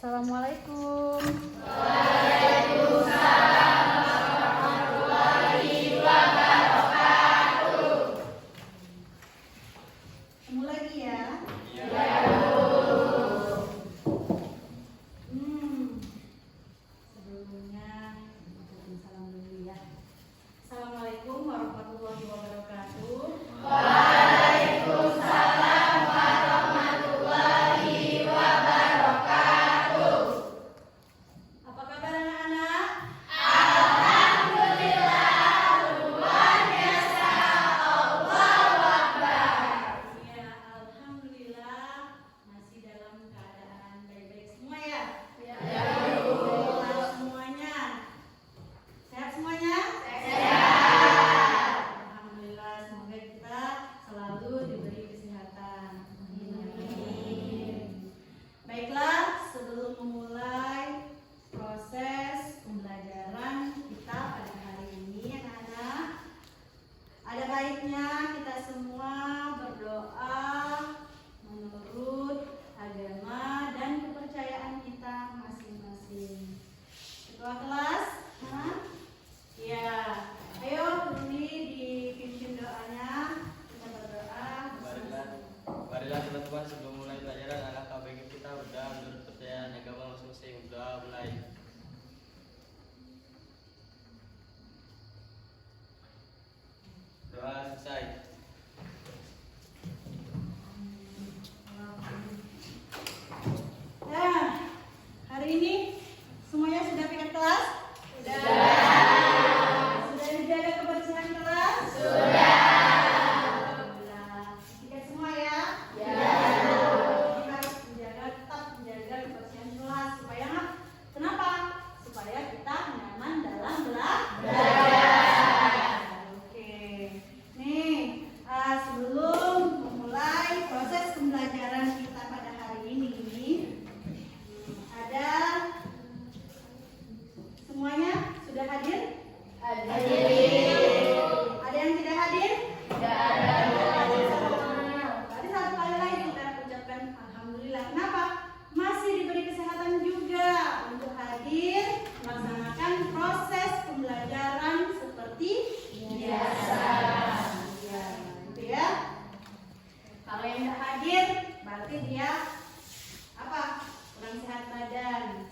Assalamualaikum. Ketemu lagi ya. Sebelumnya ucapin salam dulu ya. Assalamualaikum warahmatullahi wabarakatuh. Waalaikumsalam warahmatullahi wabarakatuh. Apa kabar anak-anak? Alhamdulillah, luar biasa. Allahu Akbar. Ya, alhamdulillah masih dalam keadaan baik-baik semua ya. Ya, Sehat semuanya. Sehat semuanya? Sehat. Alhamdulillah, semoga kita selalu diberi kesehatan. Baiklah, sebelum memulai proses pembelajaran kita pada hari ini, anak-anak, ada baiknya kita semua berdoa menurut agama dan kepercayaan kita masing-masing. Ketua kelas, ya, ayo ini dipimpin doanya, kita berdoa. Marilah teman-teman sebelum mulai pelajaran alangkah baiknya kita berdoa menurut kepercayaan agama masing-masing. Doa mulai. Doa selesai. Nah, hari ini semuanya sudah pindah kelas? Sudah dijaga kebersihan kelas? Sudah. Alhamdulillah. Tiket semua ya? Ya. Kita harus tetap menjaga kebersihan kelas supaya kenapa? Supaya kita nyaman dalam belajar. Oke. Nih, sebelum memulai proses pembelajaran kita pada hari ini, ada semuanya sudah hadir? Hadir. Ada yang tidak hadir? Tidak ada. Berarti satu kali lagi kita ucapkan alhamdulillah. Kenapa? Masih diberi kesehatan juga untuk hadir melaksanakan proses pembelajaran seperti biasa. Ya, gitu ya. Kalau yang tidak hadir, berarti dia apa? Kurang sehat badan.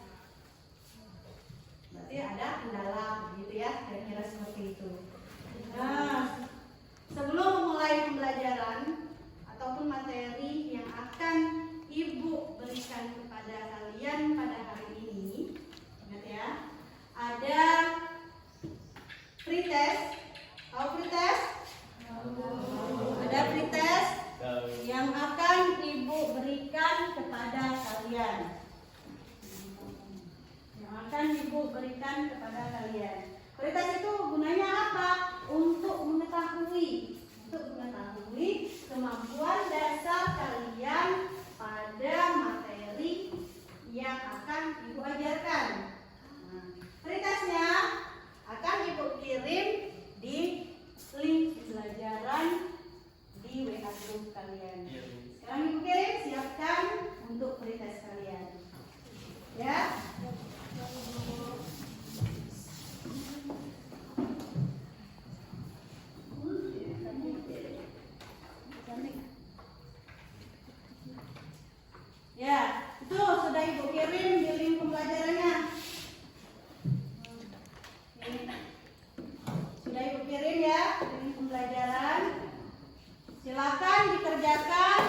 Berarti ada kendala, gitu ya. Kira-kira seperti itu. Nah, sebelum memulai pembelajaran ataupun materi yang akan Ibu berikan kepada kalian pada hari ini, ingat ya, ada pretest. Tahu pretest? Ada pretest yang akan Ibu berikan kepada kalian. Pretest itu gunanya apa? Untuk mengetahui kemampuan dasar kalian pada materi yang akan Ibu ajarkan. Nah, pretestnya akan Ibu kirim di link pembelajaran di WA group kalian. Sekarang Ibu kirim, siapkan untuk pretest kalian. Ya. Ya, itu sudah Ibu kirim di link pembelajarannya. Ini. Sudah Ibu kirim ya di link pembelajaran. Silakan dikerjakan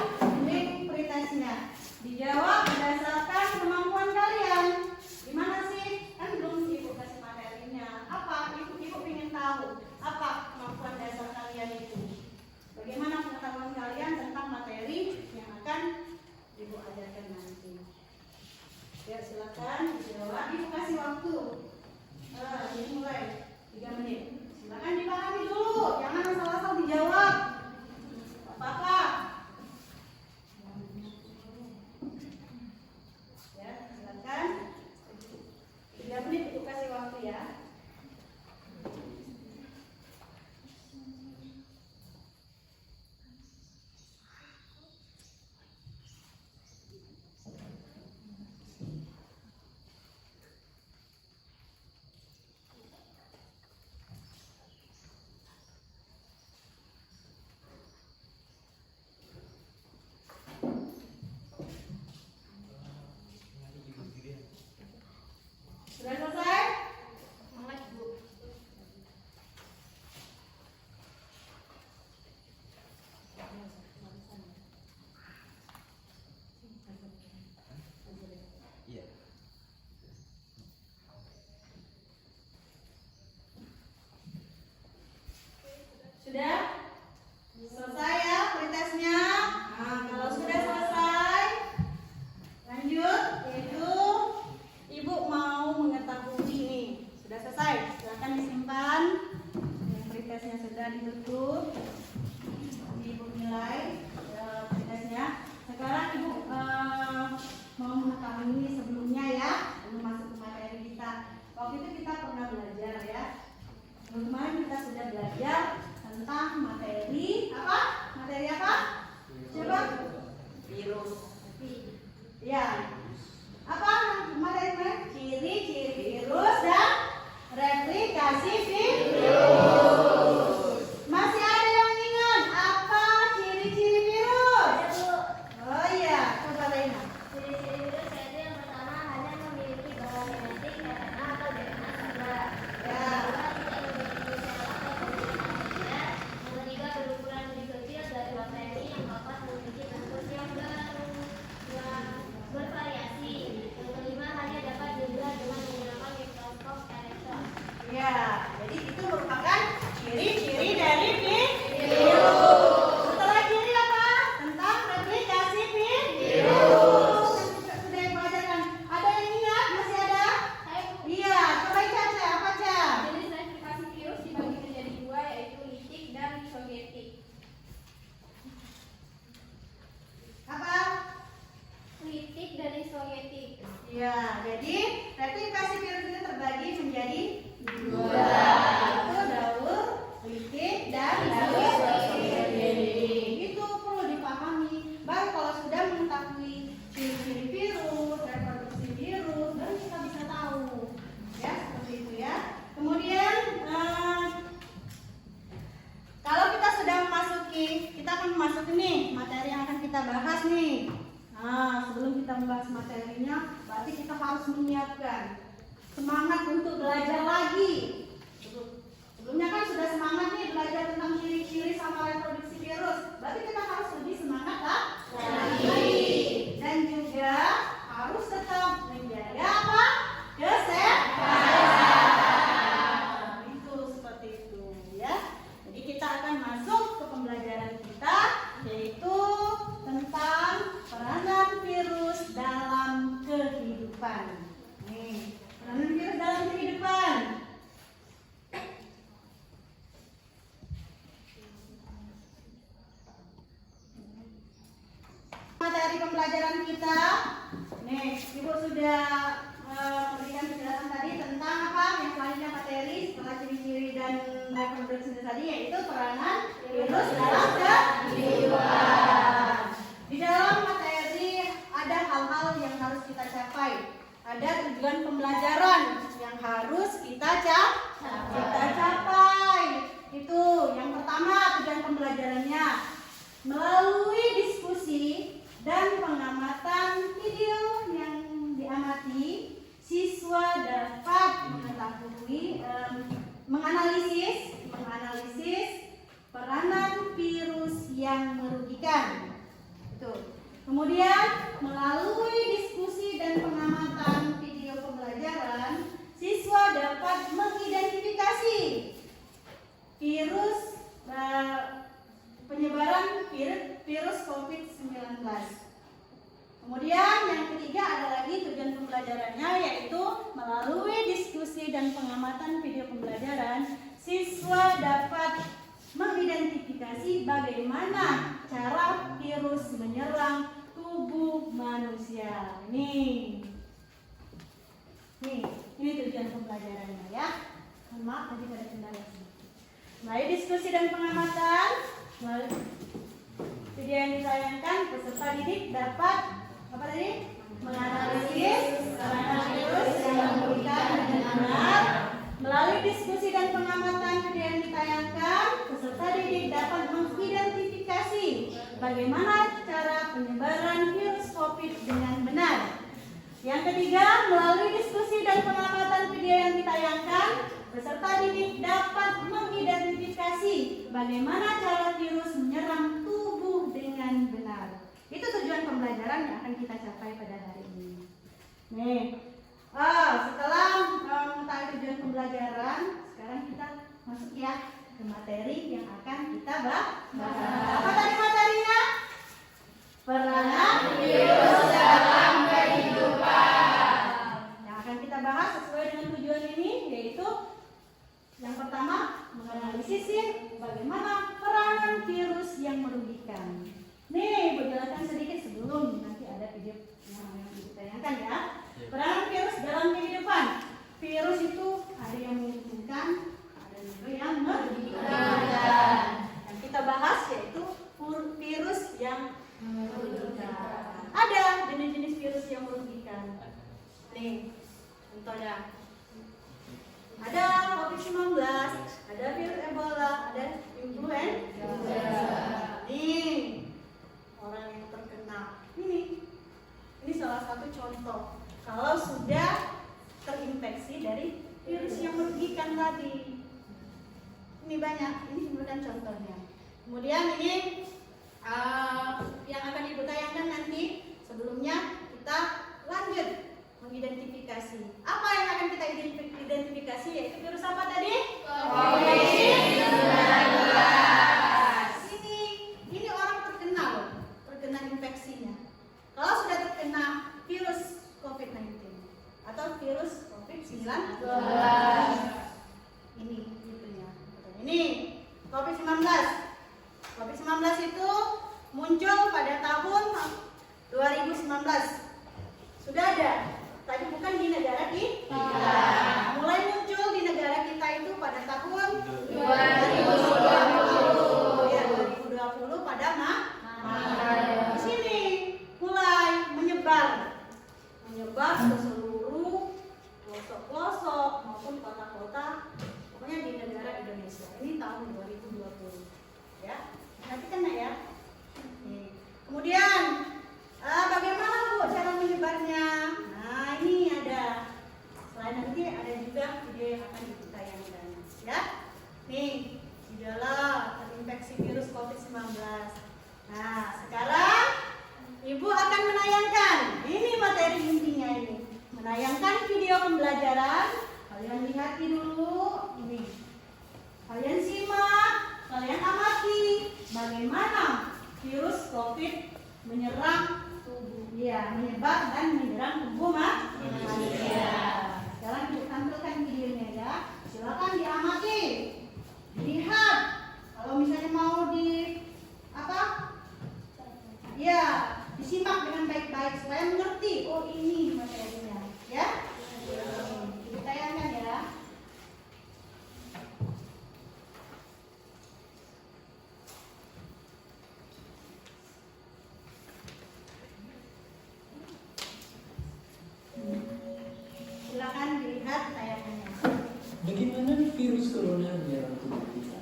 memasuki, kita akan memasuki nih materi yang akan kita bahas nih. Nah, sebelum kita membahas materinya, berarti kita harus menyiapkan semangat untuk belajar lagi. Sebelumnya kan sudah semangat nih belajar tentang ciri-ciri sama reproduksi virus. Berarti kita harus lebih semangat lagi. Dan juga harus tetap menjaga apa? Kesehatan. Itu seperti itu ya. Jadi kita akan masuk ke pembelajaran kita, yaitu tentang peranan virus dalam kehidupan. Nih, peranan virus dalam kehidupan. Materi pembelajaran kita, nih Ibu sudah memberikan penjelasan tadi tentang apa yang selanjutnya materi setelah ciri-ciri dan reproduksi tadi, yaitu peranan virus dalam kehidupan. Di dalam materi ada hal-hal yang harus kita capai, ada tujuan pembelajaran yang harus kita capai. Itu yang pertama, tujuan pembelajarannya melalui diskusi dan pengamatan video yang diamati, siswa dapat mengetahui, menganalisis peranan virus yang merugikan. Itu. Kemudian melalui diskusi dan pengamatan video pembelajaran, siswa dapat mengidentifikasi virus penyebaran virus COVID-19. Kemudian yang ketiga ada lagi tujuan pembelajarannya, yaitu melalui diskusi dan pengamatan video pembelajaran, siswa dapat mengidentifikasi bagaimana cara virus menyerang tubuh manusia. Ini tujuan pembelajarannya ya. Maaf tadi ada kendala sedikit. Melalui diskusi dan pengamatan, video yang ditayangkan, peserta didik dapat apa tadi? Menganalisis peranan virus yang merugikan dengan benar. Melalui diskusi dan pengamatan video yang ditayangkan, peserta didik dapat mengidentifikasi bagaimana cara penyebaran virus COVID dengan benar. Yang ketiga, melalui diskusi dan pengamatan video yang ditayangkan, peserta didik dapat mengidentifikasi bagaimana cara virus menyerang tubuh dengan benar. Itu tujuan pembelajaran yang akan kita capai pada hari ini. Nih, setelah mengetahui tujuan pembelajaran, sekarang kita masuk ya ke materi yang akan kita bahas. Apa tadi materinya? Peranan Virus dalam kehidupan. Yang akan kita bahas sesuai dengan tujuan ini, yaitu yang pertama, menganalisis bagaimana peranan virus yang merugikan. Nih, berjelaskan sedikit sebelum nanti ada video yang ditayangkan ya. Peranan virus dalam kehidupan. Virus itu ada yang menguntungkan, ada juga yang merugikan. Yang kita bahas yaitu virus yang merugikan. Ada jenis-jenis virus yang merugikan. Nih, contohnya ada COVID-19, ada virus Ebola, ada influenza. Nih, orang yang terkena ini salah satu contoh kalau sudah terinfeksi dari virus yang merugikan tadi. Ini banyak, ini bukan contohnya. Kemudian ini yang akan Ibu tayangkan nanti. Sebelumnya kita lanjut mengidentifikasi. Apa yang akan kita identifikasi, yaitu virus apa tadi? COVID-19. Ini orang terkena loh, terkena infeksinya. Kalau sudah terkena virus COVID-19 atau virus COVID-19, ini itunya. Ini COVID-19. COVID-19 itu muncul pada tahun 2019. Sudah ada. Tadi bukan di negara kita. Mulai muncul di negara kita itu pada tahun 2020. Ya, 2020 pada Maret. Di sini mulai menyebar ke seluruh pelosok-pelosok maupun kota-kota, pokoknya di negara Indonesia. Ini tahun 2020. Ya. Nanti COVID-19. Nah, sekarang Ibu akan menayangkan, ini materi intinya ini. Menayangkan video pembelajaran. Kalian lihat dulu ini. Kalian simak, kalian amati bagaimana virus COVID menyerang tubuh, ya, menyebar dan menyerang tubuh manusia. Sekarang Ibu tampilkan videonya ya. Silakan diamati, dilihat. Kalau misalnya mau ya, disimak dengan baik-baik supaya mengerti. Oh, ini materinya, ya. Ibu tayangkan ya. Silakan dilihat tayangannya. Bagaimana virus corona menyerang tubuh kita?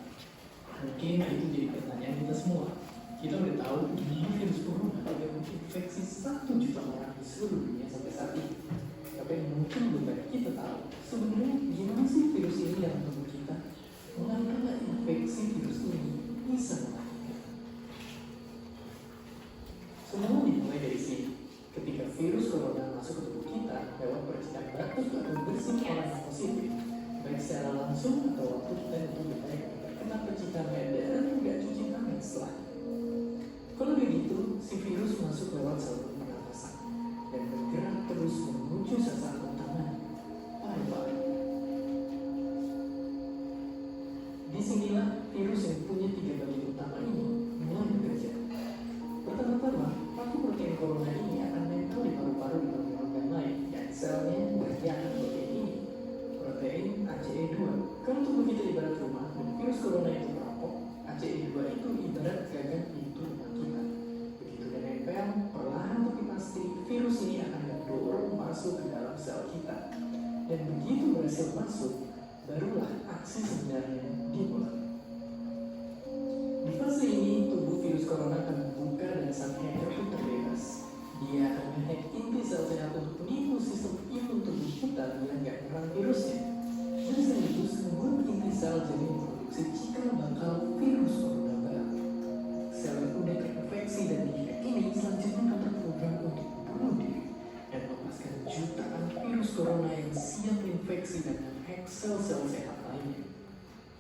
Mungkin itu jadi pertanyaan kita semua. Kita udah tahu gimana virus corona sudah menginfeksi 1 juta orang di seluruh dunia sampai saat ini. Tapi yang mungkin belum banyak kita tahu, sebenarnya gimana sih virus ini yang tubuh kita? Mengapa infeksi virus ini bisa mematikan? Semua dimulai dari sini. Ketika virus corona masuk ke tubuh kita lewat percikan batuk atau bersin orang yang positif, baik secara langsung atau waktu kita untuk bertanya kena percikan medan dan tidak cuci tangan setelah. Kalau begitu, si virus masuk lewat saluran pernapasan dan bergerak terus menuju sasaran utama, paru-paru. Disinilah virus yang punya 3 bagian utama ini mulai bekerja. Pertama-tama, paku protein corona ini akan nempel di paru-paru di bagian organ lain, dan selnya berjalan protein ini, protein ACE2. Kalau tubuh kita ibarat rumah dan virus corona itu merampok, ACE2 itu ibarat gagang pintu rumah kita. Begitu dia nempel, perlahan tapi pasti virus ini akan mendorong masuk ke dalam sel kita. Dan begitu berhasil masuk, barulah aksi sebenarnya dimulai. Di fase ini, tubuh virus corona akan membuka dan sang hacker pun terbebas. Dia akan menghack inti sel sehat untuk menipu sistem imun tubuh kita biar nggak menyerang virusnya. Dan sekaligus membuat inti sel jadi memproduksi cikal bakal virus corona baru. Sel yang udah terinfeksi dan dihack ini selanjutnya akan terprogram untuk bunuh diri dan melepaskan jutaan virus corona yang siap infeksi dan menghack sel-sel sehat lainnya.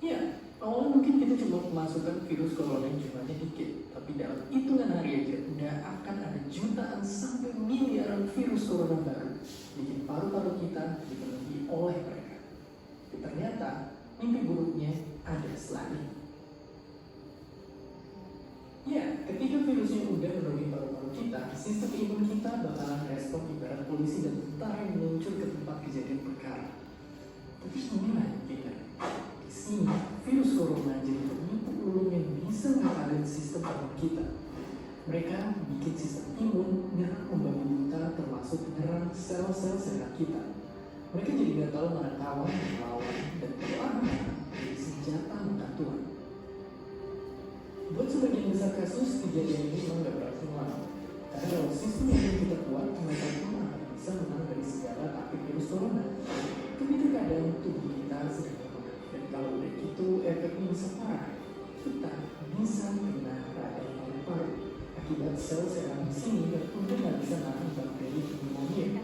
Ya, awalnya mungkin kita cuma memasukkan virus corona yang jumlahnya dikit, tapi dalam hitungan hari aja udah akan ada jutaan sampai miliaran virus corona baru bikin paru-paru kita dipenuhi oleh mereka. Tapi ternyata mimpi buruknya ada setelah ini. Ya, ketika virusnya udah memenuhi paru-paru kita, sistem imun kita bakalan respon ibarat polisi dan tentara yang meluncur ke tempat kejadian perkara. Tapi inilah yang kita. Di sini, virus corona jadi penipu ulung yang bisa menghalangi sistem imun kita. Mereka bikin sistem imun nyerang membangun kita, termasuk menyerang sel-sel sehat kita. Mereka jadi nggak tahu mana kawan dan lawan dan perlahan jadi senjata muka Tuhan. Buat sebagian besar kasus, kejadian ini memang nggak berarti lama. Karena kalau sistem imun kita kuat, mereka pun akan bisa menang dari segala taktik virus corona. Tapi terkadang tubuh kita sedang lemah, dan kalau udah gitu efeknya bisa parah. Kita bisa kena radang paru-paru akibat sel sehat di sini yang udah nggak bisa nahan bakteri pneumonia.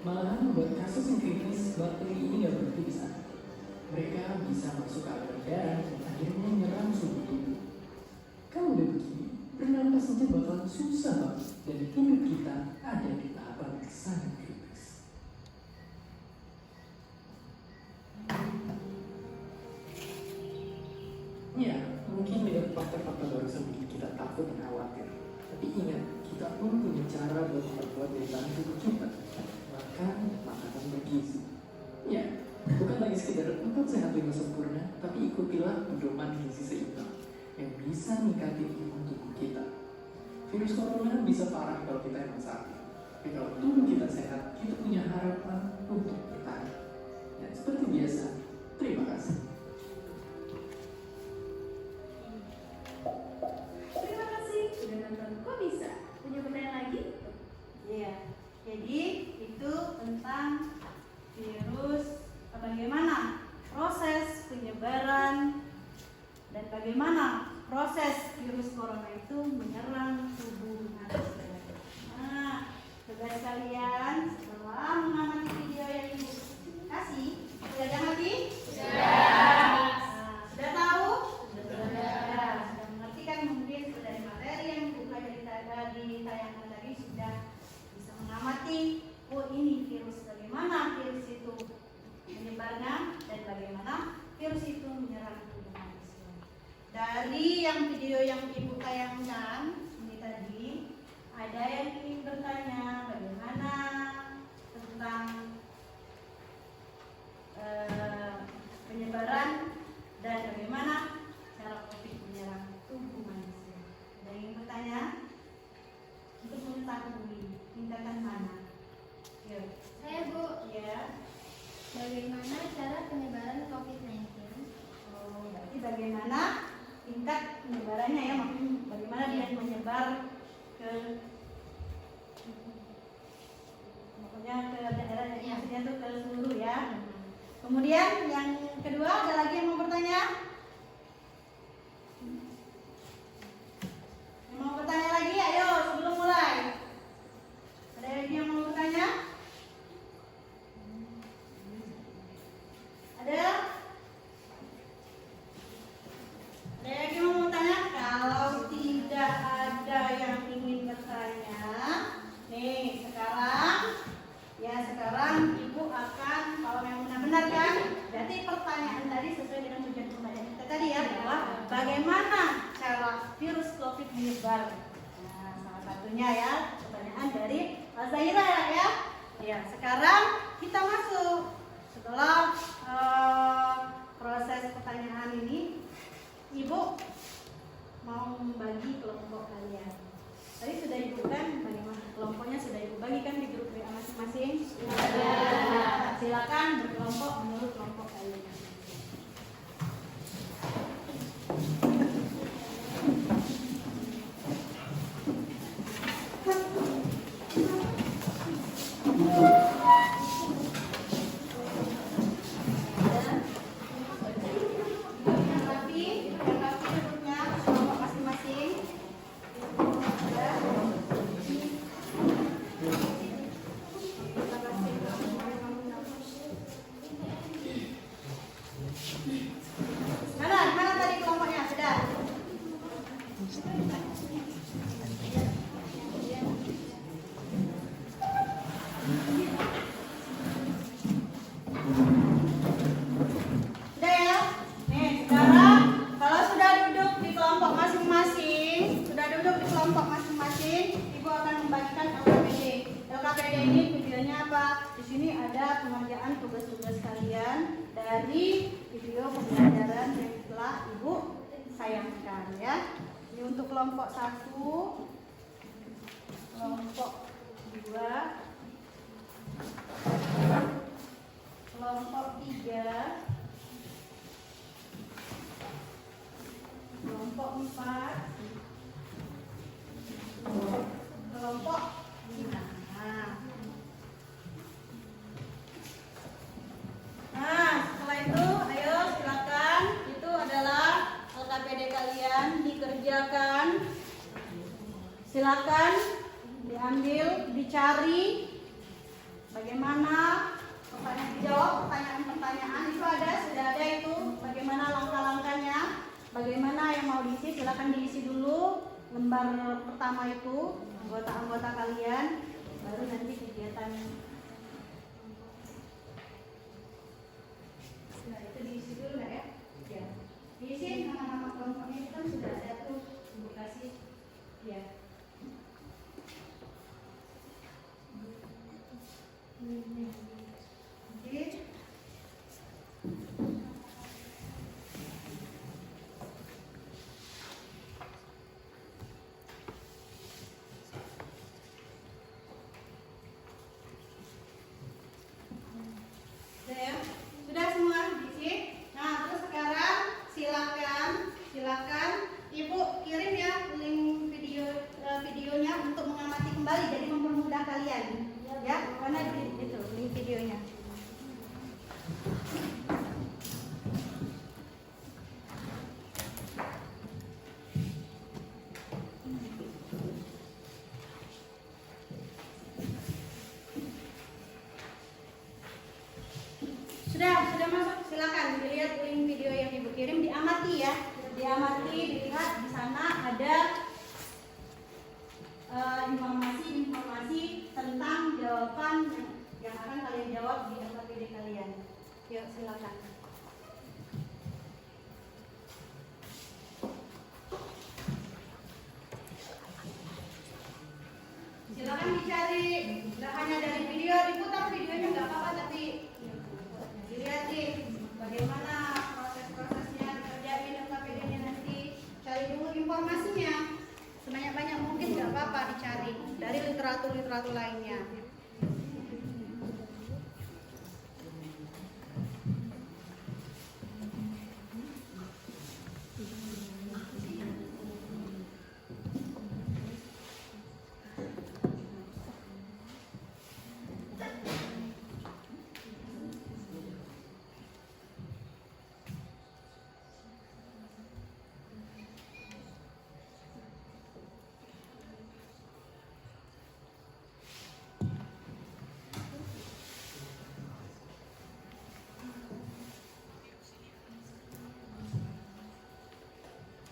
Malahan membuat kasus yang kritis, bakteri ini nggak berhenti di sana. Mereka bisa masuk ke aliran darah dan akhirnya menyerang seluruh tubuh. Kalau udah begini, bernapas saja bakalan susah banget dan hidup kita ada di tahapan yang sangat kritis. Ya, mungkin dengan fakta-fakta barusan bikin kita takut dan khawatir. Tapi ingat, kita pun punya cara buat memperkuat daya tahan tubuh kita. Makan makanan bergizi. Ya, bukan lagi sekedar 4 sehat 5 sempurna, tapi ikutilah pedoman gizi seimbang yang bisa meningkatkan imun tubuh kita. Virus corona bisa parah kalau kita emang sakit, tapi kalau tubuh kita sehat, kita punya harapan untuk bertahan. Dan seperti biasa, terima kasih. Terima kasih sudah nonton Kok Bisa. Punya pertanyaan lagi? Iya. Jadi itu tentang virus, bagaimana proses penyebaran dan bagaimana proses virus corona itu menyerang tubuh manusia. Nah, tugas kalian setelah mengamati video yang ibu kasih, sudah amati? Sudah. Sudah tahu? Sudah. Sudah mengerti kan mungkin dari materi yang ibu pelajari tadi di tayangan tadi sudah bisa mengamati. Oh ini virus, bagaimana virus itu menyebarnya dan bagaimana virus itu menyerang tubuh manusia. Dari yang video yang ibu tayangkan ini tadi, ada yang ingin bertanya bagaimana tentang penyebaran dan bagaimana cara COVID menyerang tubuh manusia. Ada yang ingin bertanya? Untuk mengetahui tingkatan mana? Yuk. Saya Bu, Ya. bagaimana cara penyebaran COVID-19? Oh, berarti bagaimana tingkat penyebarannya ya, maksudnya bagaimana dia menyebar ke pokoknya ke daerah yang maksudnya tuh ke seluruh ya. Kemudian yang kedua ada lagi yang mau bertanya? Yang mau bertanya lagi? Ayo sebelum mulai. Ada lagi yang mau bertanya? Ada? Ada lagi yang mau bertanya? Kalau tidak ada yang ingin bertanya, nih sekarang ibu akan, kalau yang benar-benar kan, berarti pertanyaan tadi sesuai dengan tujuan pembelajaran kita tadi ya, bahwa bagaimana cara virus COVID menyebar. Nah, salah satunya ya pertanyaan dari Pak Zahira ya. Ya, sekarang kita masuk setelah proses pertanyaan ini, ibu mau membagi kelompok kalian. Tadi sudah ibu kan bagaimana kelompoknya sudah ibu bagikan di grup WA masing-masing. Nah, silakan berkelompok menurut kelompok kalian. Yang rapi duduknya kelompok masing-masing. Mana tadi kelompoknya? Sudah? Sudah ya? Nih, sekarang kalau sudah duduk di kelompok masing-masing, ibu akan membagikan LKPD. LKPD ini tujuannya apa? Di sini ada pengerjaan tugas-tugas kalian dari video pembelajaran yang telah ibu sayangkan ya. Ini untuk kelompok 1, kelompok 2, kelompok 3, kelompok 4, kelompok 5. Nah, setelah itu ayo silakan, itu adalah LKPD kalian dikerjakan. Silakan diambil, dicari bagaimana dijawab pertanyaan-pertanyaan itu sudah ada itu bagaimana langkah-langkahnya, bagaimana yang mau diisi silakan diisi dulu lembar pertama itu anggota-anggota kalian, baru nanti kegiatan. Nah, itu diisi dulu nggak ya? Ya. Diisi nama-nama kelompoknya itu kan sudah ada tuh, ibu kasih. Ya. Oke. Sudah ya? Sudah semua diisi? Nah, lihat di sana ada informasi tentang jawaban yang akan kalian jawab di LKPD kalian. Yuk silakan. Silakan dicari, nggak hanya dari video, diputar videonya nggak apa-apa, tapi dilihat nih bagaimana proses-prosesnya dikerjain LKPD-nya nanti. Cari dulu informasinya, sebanyak-banyak mungkin nggak apa-apa dicari dari literatur lainnya.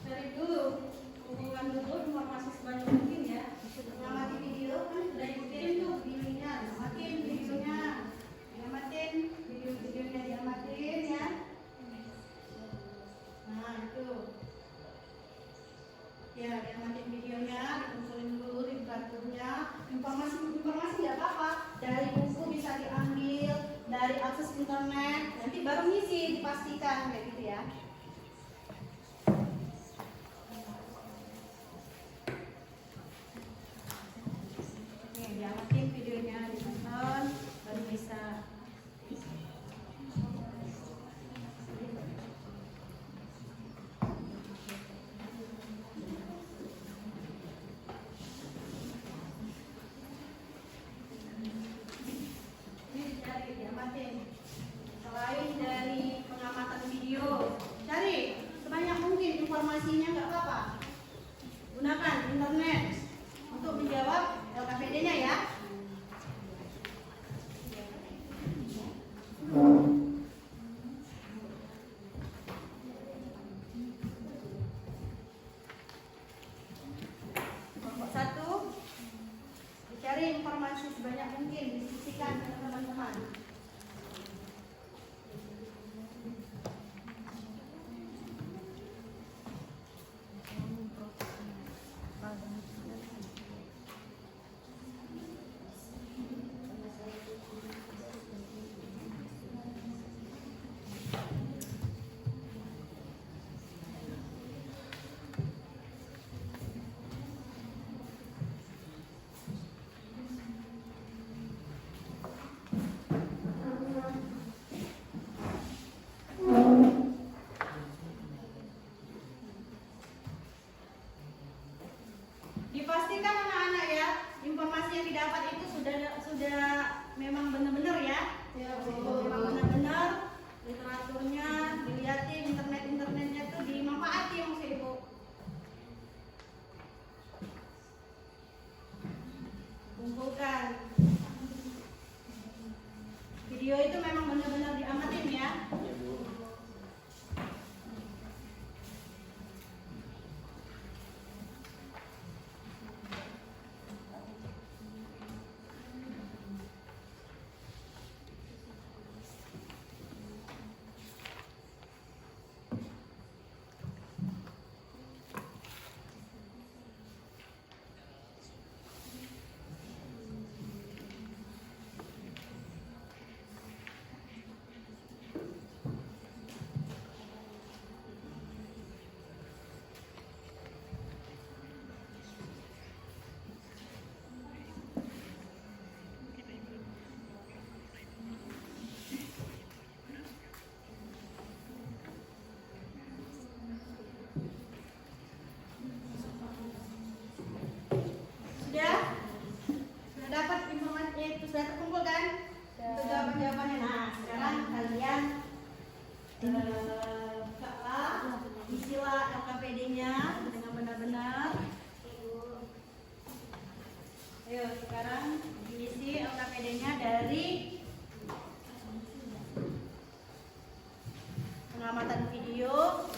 Cari dulu, kumpulkan dulu informasi sebanyak mungkin ya. Ngamati video kan sudah dikirim tuh videonya, ngamatin videonya, ngamatin videonya diamatin ya. Nah itu, ya diamatin videonya, dikumpulin dulu literaturnya, informasi nggak apa-apa. Dari buku bisa diambil, dari akses internet, nanti baru ngisi dipastikan kayak gitu ya. Diamatin videonya, ditonton, baru bisa. Ini dicari, diamatin. Selain dari pengamatan video, cari sebanyak mungkin informasinya, nggak apa-apa. Gunakan internet untuk menjawab LKPD-nya ya. Kelompok 1, dicari informasi sebanyak mungkin, diskusikan dengan teman-teman. Dipastikan anak-anak ya, informasi yang didapat itu sudah memang benar-benar ya. Memang benar-benar literaturnya dilihatin, internetnya tuh dimanfaati yang Ibu. Kumpulkan. Video itu memang benar-benar diamatin ya. Ya Bu. Sudah dapat informasi itu, sudah terkumpul kan? Itu jawaban-jawabannya. Nah, sekarang kalian isilah LKPD-nya dengan benar-benar. Ayo sekarang diisi LKPD-nya dari pengamatan video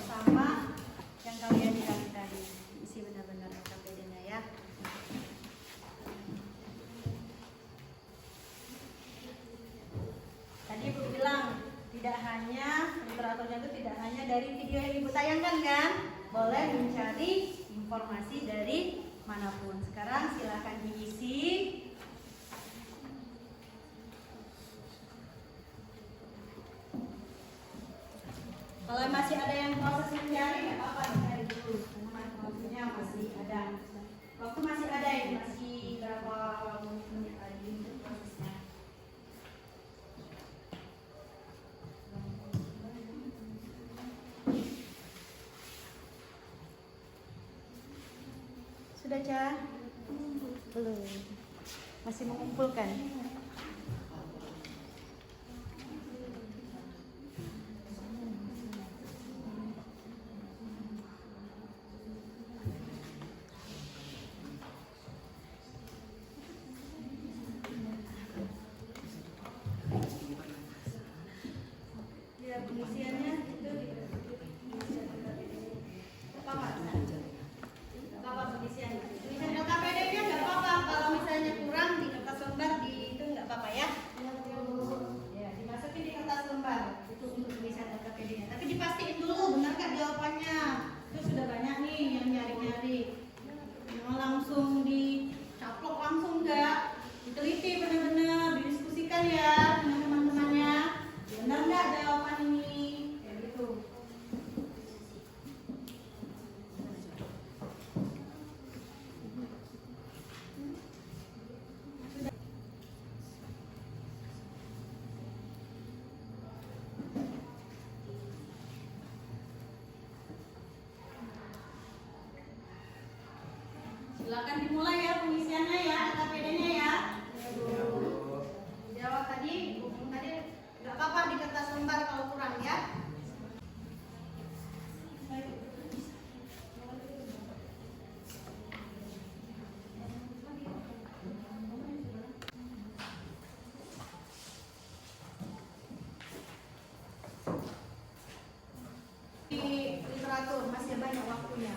sama yang kalian carikan. informasi dari manapun. Sekarang silakan diisi. Kalau masih ada yang proses mencari, nggak apa-apa dicari dulu. Karena waktunya masih ada. Waktu masih ada ya, masih berapa menit lagi untuk prosesnya. Sudah, Cah? Belum. Masih mengumpulkan. Ya, pengisiannya itu apa pengisiannya? Pengisian LKPD-nya nggak apa-apa. Kalau misalnya kurang di kertas lembar itu nggak apa-apa ya. Ya, dimasukin di kertas lembar itu untuk pengisian LKPD-nya. Tapi dipastiin dulu benar nggak jawabannya. Itu sudah banyak nih yang nyari-nyari. Mau langsung dicaplok langsung nggak? Diteliti benar-benar, didiskusikan ya dengan teman-temannya. Benar nggak jawaban ini? Kayak gitu. Silakan dimulai ya pengisiannya ya, LKPD-nya ya. Jawab tadi nggak apa-apa di kertas lembar kalau kurang ya. Di literatur masih banyak waktunya,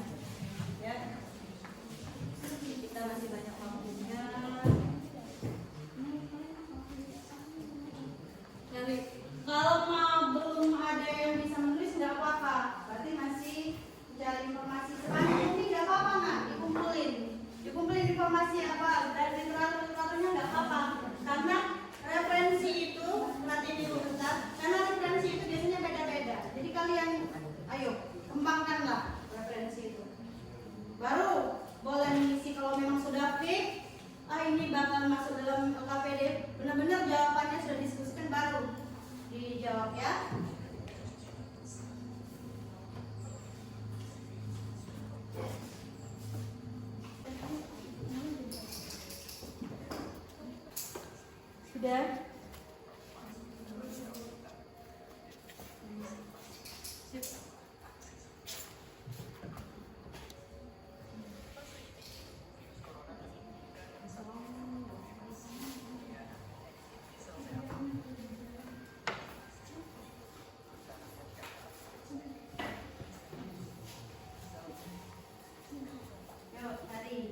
ya. Kita masih banyak waktunya. Jadi kalau belum ada yang bisa menulis nggak apa-apa, berarti masih mencari informasi sebanyak mungkin nggak apa-apa nggak dikumpulin informasi apa dari literaturnya nggak apa-apa, karena referensi itu strategi besar, karena referensi itu biasanya beda-beda. Jadi kalian ayo kembangkanlah referensi itu. Baru boleh mengisi kalau memang sudah fix. Ini bakal masuk dalam LKPD. Benar-benar jawabannya sudah diskusikan baru dijawab ya. Sudah? Yuk,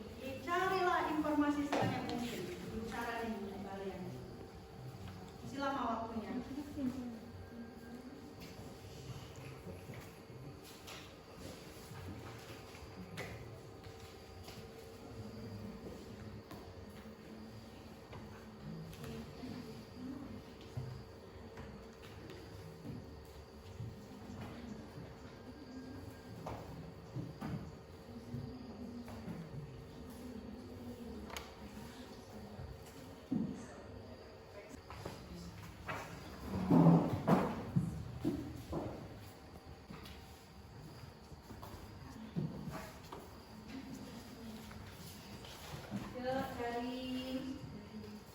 carilah informasi sebanyak mungkin. Cara ini kalian. Masih lama waktunya.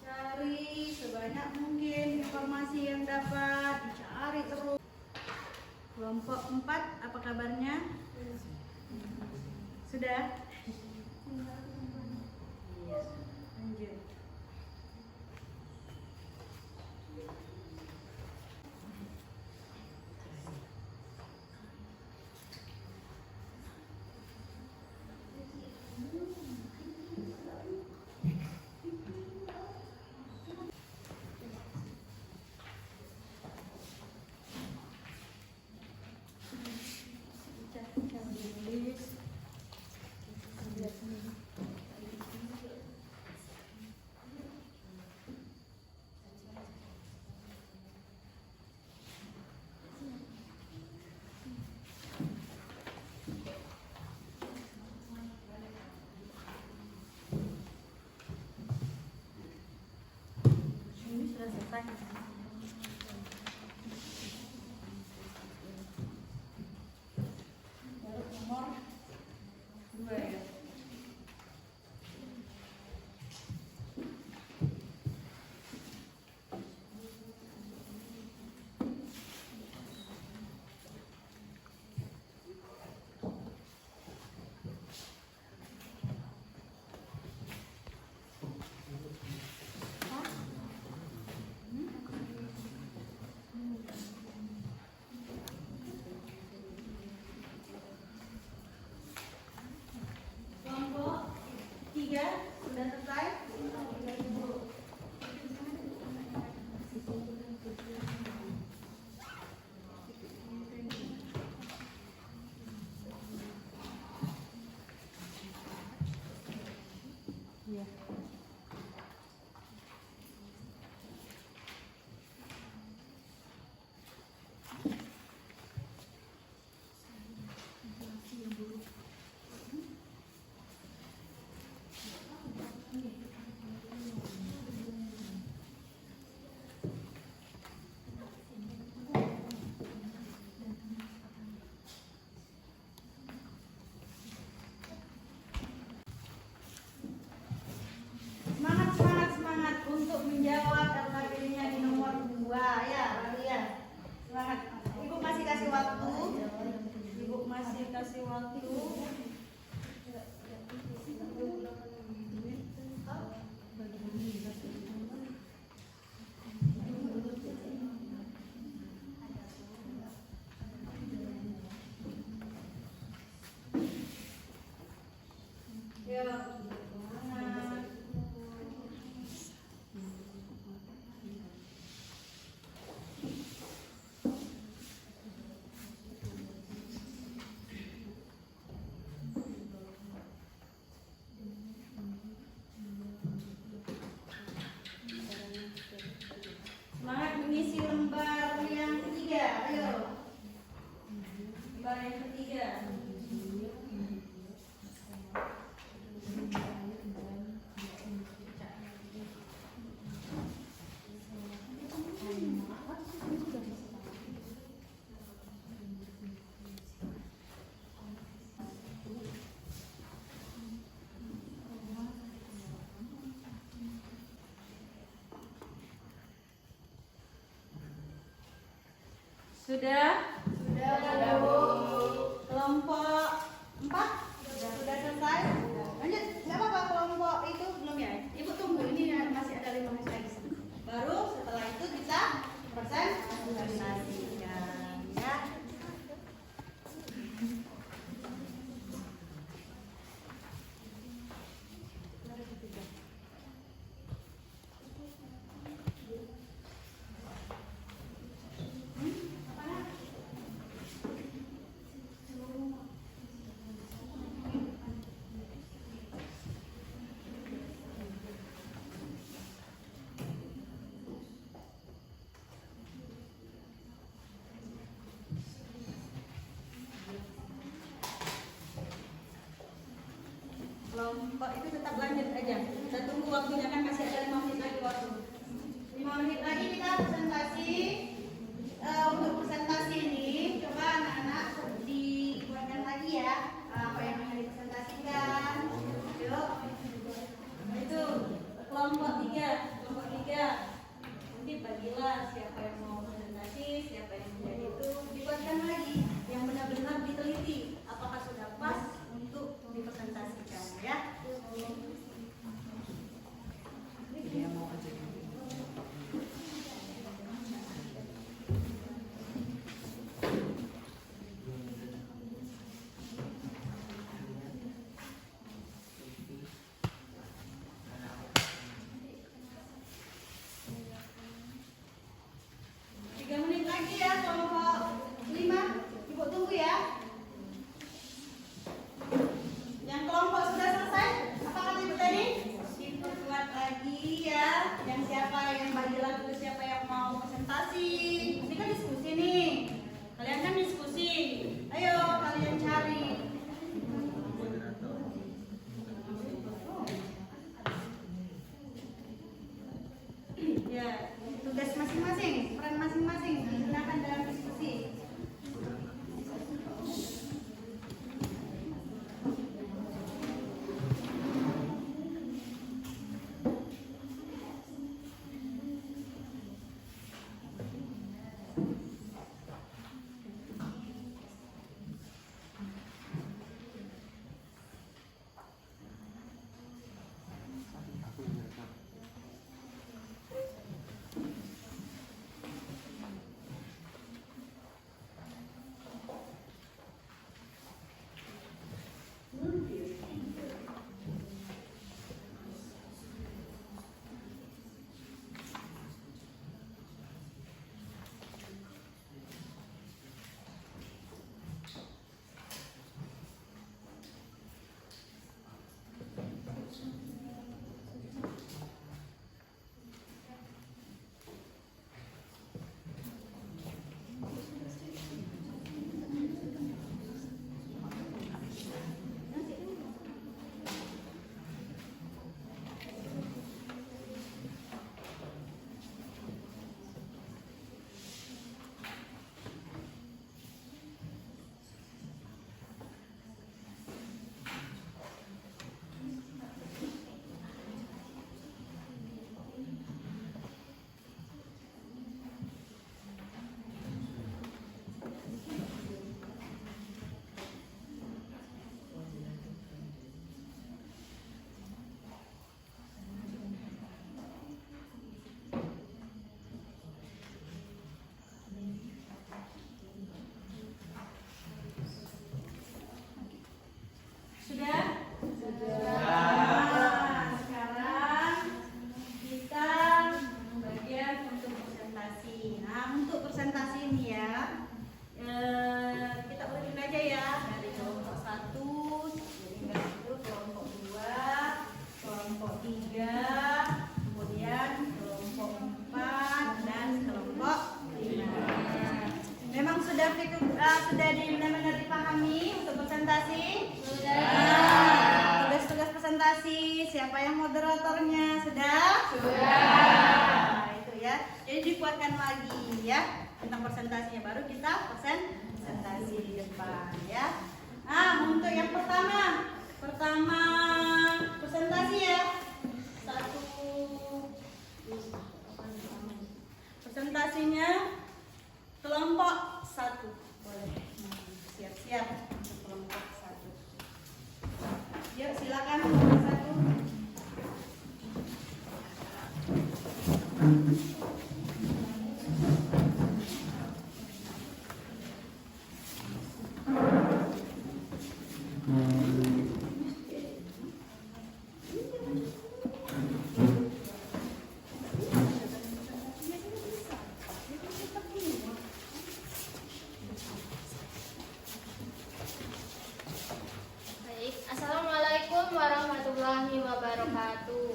Cari sebanyak mungkin informasi yang dapat dicari terus. Kelompok 4 apa kabarnya? Sudah? Iya. Lanjut. 3 sudah selesai? Semangat untuk menjawab LKB-nya di nomor 2 ya, kalian. Semangat. Ibu masih kasih waktu. Ibu masih kasih waktu. Ya, semangat. Semangat mengisi lembar yang ketiga, ayo. Lembar yang ketiga. Sudah? Sudah, Bu. Kelompok 4 sudah selesai? Lanjut, nggak apa-apa kelompok itu belum ya? Ibu tunggu, ini masih ada 5 menit lagi. Baru setelah itu kita presentasikan ya. Kelompok itu tetap lanjut aja. Kita tunggu waktunya, kan masih ada 5 menit lagi waktu. 5 menit lagi kita presentasi. Untuk presentasi ini coba anak-anak dibuatkan lagi ya apa yang akan dipresentasikan. Yuk. Itu kelompok 3. Nanti bagilah siapa yang mau presentasi, siapa yang menjadi itu. Dibuatkan lagi yang benar-benar diteliti apakah sudah pas untuk dipresentasikan ya. baru kita presentasi di depan ya. Nah, untuk yang pertama presentasi ya. Presentasinya kelompok 1. Boleh. Siap-siap untuk kelompok 1. Yuk silakan kelompok 1. Baik, Assalamualaikum warahmatullahi wabarakatuh.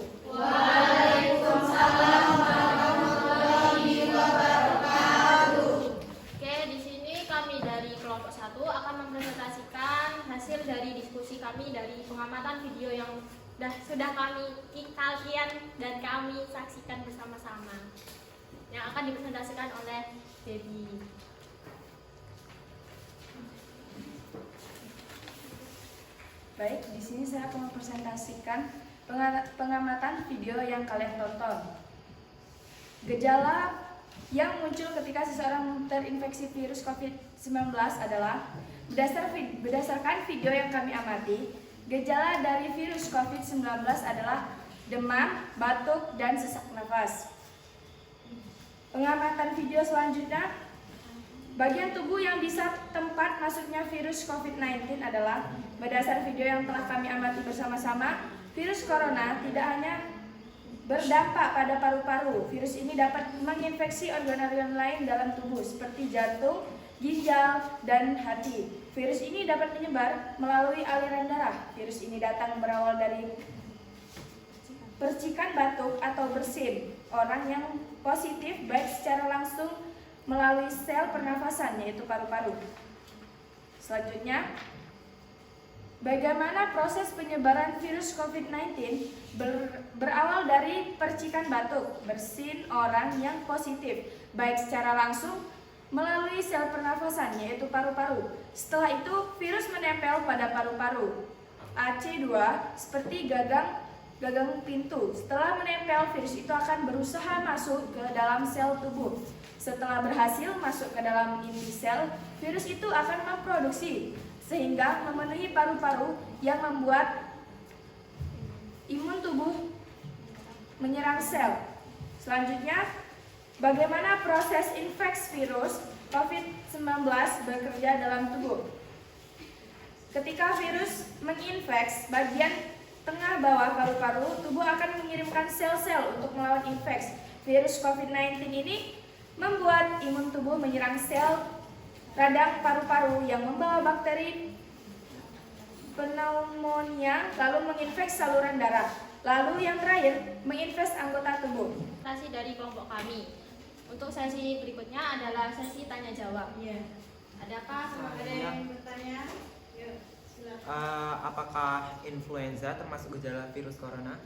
Oke, di sini kami dari kelompok 1 akan mempresentasikan hasil dari diskusi kami dari pengamatan video yang sudah kalian dan kami saksikan bersama-sama, yang akan dipresentasikan oleh Debbie. Baik, di sini saya akan mempresentasikan pengamatan video yang kalian tonton. Gejala yang muncul ketika seseorang terinfeksi virus COVID-19 adalah berdasarkan video yang kami amati, gejala dari virus COVID-19 adalah demam, batuk, dan sesak nafas. Pengamatan video selanjutnya, bagian tubuh yang bisa tempat masuknya virus COVID-19 adalah berdasar video yang telah kami amati bersama-sama, virus corona tidak hanya berdampak pada paru-paru. Virus ini dapat menginfeksi organ-organ lain dalam tubuh seperti jantung, ginjal, dan hati. Virus ini dapat menyebar melalui aliran darah. Virus ini datang berawal dari percikan batuk atau bersin orang yang positif baik secara langsung melalui sel pernafasan yaitu paru-paru. Selanjutnya, bagaimana proses penyebaran virus COVID-19 berawal dari percikan batuk, bersin orang yang positif baik secara langsung melalui sel pernafasan yaitu paru-paru. Setelah itu, virus menempel pada paru-paru. AC2 seperti gagang pintu. Setelah menempel, virus itu akan berusaha masuk ke dalam sel tubuh. Setelah berhasil masuk ke dalam inti sel, virus itu akan memproduksi sehingga memenuhi paru-paru yang membuat imun tubuh menyerang sel. Selanjutnya, bagaimana proses infeksi virus COVID-19 bekerja dalam tubuh? Ketika virus menginfeksi bagian tengah bawah paru-paru, tubuh akan mengirimkan sel-sel untuk melawan infeksi. Virus COVID-19 ini membuat imun tubuh menyerang sel radang paru-paru yang membawa bakteri pneumonia, lalu menginfeksi saluran darah. Lalu yang terakhir, menginfeksi anggota tubuh. Presentasi dari kelompok kami. Untuk sesi berikutnya adalah sesi tanya jawab. Iya. Adakah Ada yang bertanya? Yuk, silakan. Apakah influenza termasuk gejala virus corona?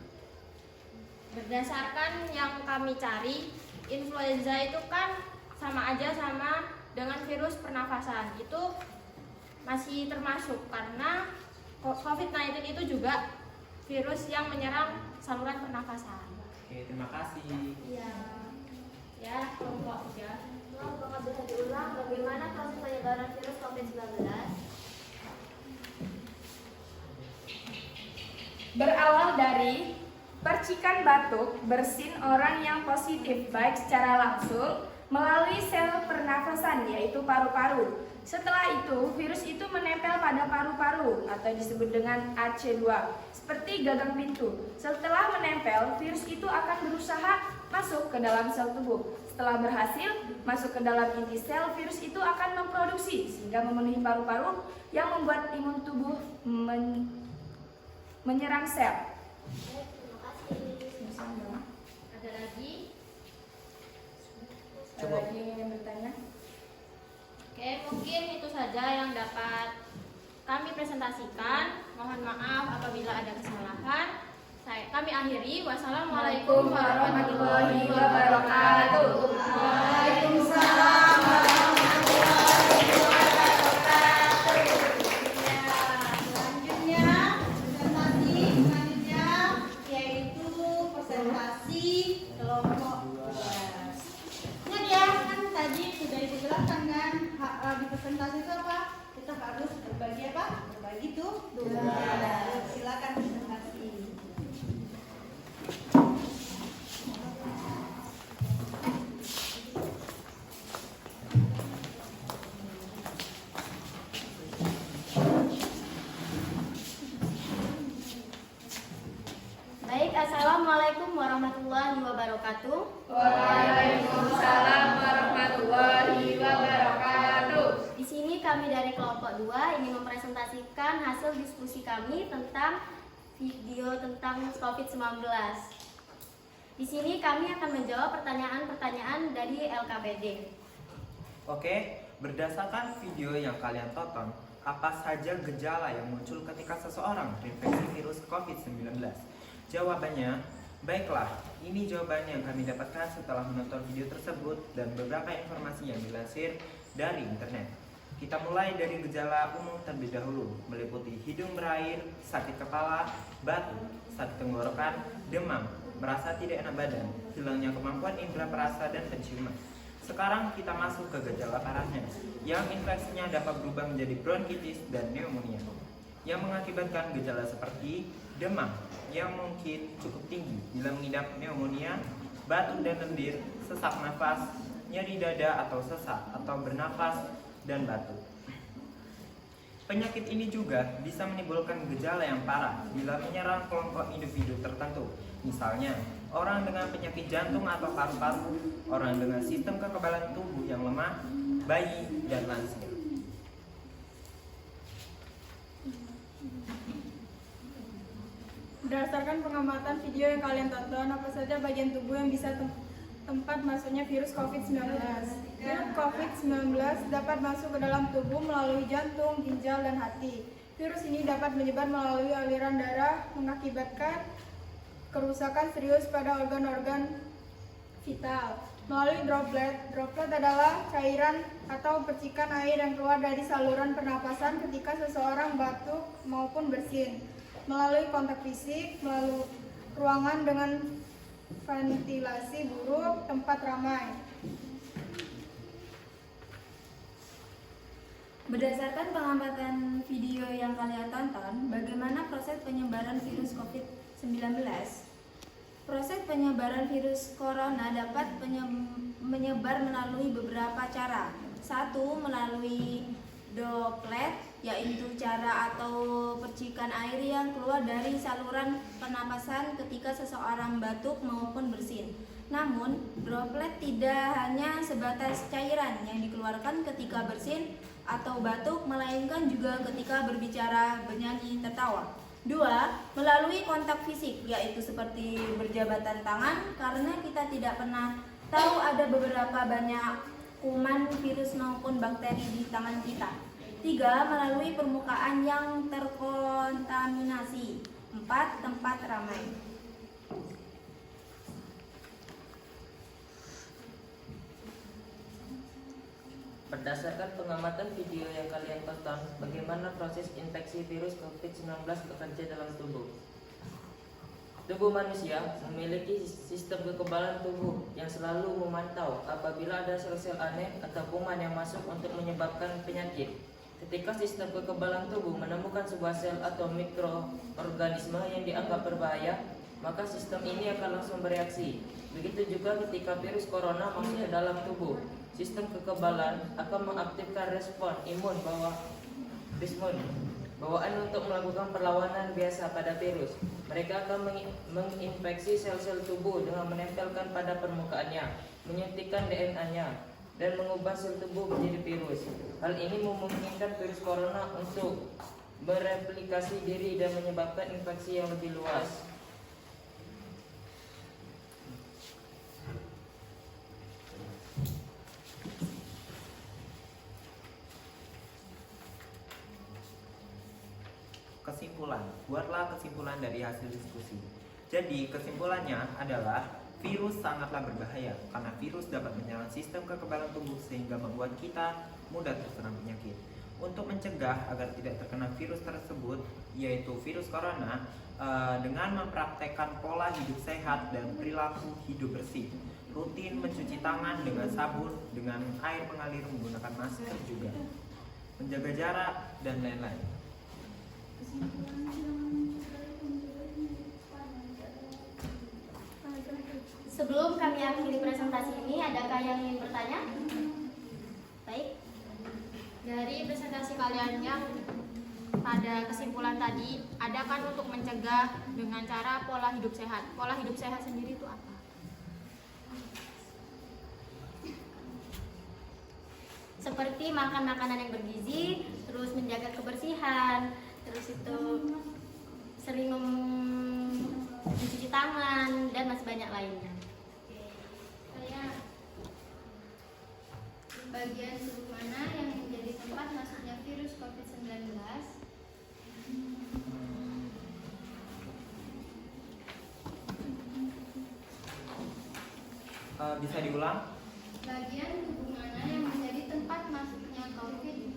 Berdasarkan yang kami cari, influenza itu kan sama aja sama dengan virus pernafasan. Itu masih termasuk karena COVID-19 itu juga virus yang menyerang saluran pernafasan. Oke, terima kasih. Iya. Ya, kelompok 3. Apakah bisa diulang bagaimana proses penyebaran virus COVID-19? Berawal dari percikan batuk, bersin orang yang positif baik secara langsung melalui sel pernafasan yaitu paru-paru. Setelah itu, virus itu menempel pada paru-paru atau disebut dengan AC2 seperti gagang pintu. Setelah menempel, virus itu akan berusaha masuk ke dalam sel tubuh. Setelah berhasil masuk ke dalam inti sel, virus itu akan memproduksi sehingga memenuhi paru-paru yang membuat imun tubuh menyerang sel. Terima kasih. Ada lagi? Ada lagi yang bertanya? Oke, mungkin itu saja yang dapat kami presentasikan. Mohon maaf apabila ada kesalahan. Kami akhiri. Wassalamualaikum warahmatullahi wabarakatuh. Waalaikumsalam warahmatullahi wabarakatuh. Baik, Assalamualaikum warahmatullahi wabarakatuh. Waalaikumsalam warahmatullahi wabarakatuh. Di sini kami dari kelompok 2 ingin mempresentasikan hasil diskusi kami tentang video tentang COVID-19. Di sini kami akan menjawab pertanyaan-pertanyaan dari LKPD. Oke, berdasarkan video yang kalian tonton, apa saja gejala yang muncul ketika seseorang terinfeksi virus COVID-19? Jawabannya, baiklah, ini jawabannya yang kami dapatkan setelah menonton video tersebut dan beberapa informasi yang dilansir dari internet. Kita mulai dari gejala umum terlebih dahulu, meliputi hidung berair, sakit kepala, batuk, sakit tenggorokan, demam, merasa tidak enak badan, hilangnya kemampuan indera perasa dan penciuman. Sekarang kita masuk ke gejala parahnya, yang infeksinya dapat berubah menjadi bronkitis dan pneumonia, yang mengakibatkan gejala seperti demam, yang mungkin cukup tinggi bila mengidap pneumonia, batuk dan lendir, sesak nafas, nyeri dada atau sesak atau bernafas, dan batuk. Penyakit ini juga bisa menimbulkan gejala yang parah bila menyerang kelompok individu tertentu. Misalnya, orang dengan penyakit jantung atau paru-paru, orang dengan sistem kekebalan tubuh yang lemah, bayi, dan lansia. Berdasarkan pengamatan video yang kalian tonton, apa saja bagian tubuh yang bisa tempat masuknya virus COVID-19? Virus COVID-19 dapat masuk ke dalam tubuh melalui jantung, ginjal, dan hati. Virus ini dapat menyebar melalui aliran darah, mengakibatkan kerusakan serius pada organ-organ vital. Melalui droplet, droplet adalah cairan atau percikan air yang keluar dari saluran pernapasan ketika seseorang batuk maupun bersin. Melalui kontak fisik, melalui ruangan dengan ventilasi buruk, tempat ramai. Berdasarkan pengamatan video yang kalian tonton, bagaimana proses penyebaran virus COVID-19? Proses penyebaran virus corona dapat menyebar melalui beberapa cara. 1. Melalui droplet, yaitu cara atau percikan air yang keluar dari saluran pernapasan ketika seseorang batuk maupun bersin. Namun, droplet tidak hanya sebatas cairan yang dikeluarkan ketika bersin atau batuk, melainkan juga ketika berbicara, bernyanyi, tertawa. 2. Melalui kontak fisik, yaitu seperti berjabatan tangan, karena kita tidak pernah tahu ada beberapa banyak kuman, virus maupun bakteri di tangan kita. 3. Melalui permukaan yang terkontaminasi. 4. Tempat ramai. Berdasarkan pengamatan video yang kalian tonton, bagaimana proses infeksi virus COVID-19 bekerja dalam tubuh? Tubuh manusia memiliki sistem kekebalan tubuh yang selalu memantau apabila ada sel-sel aneh atau kuman yang masuk untuk menyebabkan penyakit. Ketika sistem kekebalan tubuh menemukan sebuah sel atau mikroorganisme yang dianggap berbahaya, maka sistem ini akan langsung bereaksi. Begitu juga ketika virus corona masuk ke dalam tubuh, sistem kekebalan akan mengaktifkan respon imun bawaan untuk melakukan perlawanan biasa pada virus. Mereka akan menginfeksi sel-sel tubuh dengan menempelkan pada permukaannya, menyuntikkan DNA-nya, dan mengubah sel tubuh menjadi virus. Hal ini memungkinkan virus corona untuk bereplikasi diri dan menyebabkan infeksi yang lebih luas. Kesimpulan, buatlah kesimpulan dari hasil diskusi. Jadi kesimpulannya adalah virus sangatlah berbahaya karena virus dapat menyerang sistem kekebalan tubuh sehingga membuat kita mudah terserang penyakit. Untuk mencegah agar tidak terkena virus tersebut, yaitu virus corona, dengan mempraktekkan pola hidup sehat dan perilaku hidup bersih, rutin mencuci tangan dengan sabun, dengan air mengalir, menggunakan masker juga, menjaga jarak, dan lain-lain. Sebelum kami akhiri presentasi ini, adakah yang ingin bertanya? Baik. Dari presentasi kalian yang pada kesimpulan tadi, ada kan untuk mencegah dengan cara pola hidup sehat. Pola hidup sehat sendiri itu apa? Seperti makan makanan yang bergizi, terus menjaga kebersihan, terus itu sering mencuci tangan, dan masih banyak lainnya. Saya bagian tubuh mana yang menjadi tempat masuknya virus COVID-19? Bisa diulang? Bagian tubuh mana yang menjadi tempat masuknya COVID-19?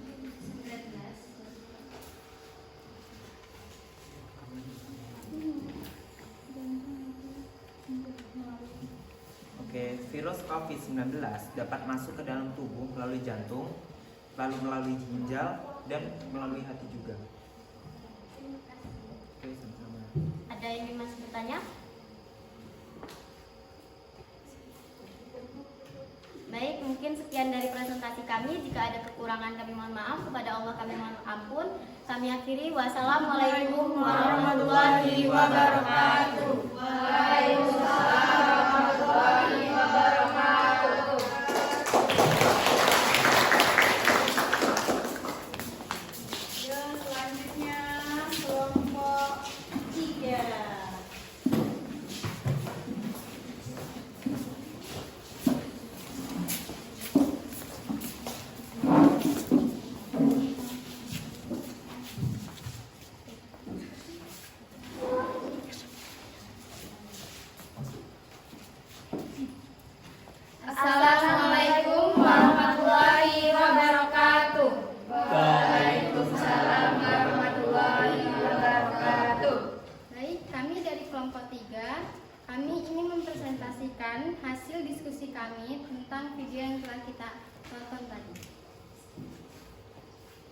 Oke, virus COVID-19 dapat masuk ke dalam tubuh melalui jantung, lalu melalui ginjal, dan melalui hati juga. Oke, sama-sama. Ada yang ingin masih bertanya? Baik, mungkin sekian dari presentasi kami. Jika ada kekurangan kami mohon maaf, kepada Allah kami mohon ampun. Kami akhiri, wassalamualaikum warahmatullahi wabarakatuh. Waalaikumsalam warahmatullahi wabarakatuh. Selanjutnya kelompok 3. Assalamualaikum warahmatullahi wabarakatuh. Waalaikumsalam warahmatullahi wabarakatuh. Baik, kami dari kelompok 3, kami ingin mempresentasikan hasil diskusi kami tentang video yang telah kita tonton tadi.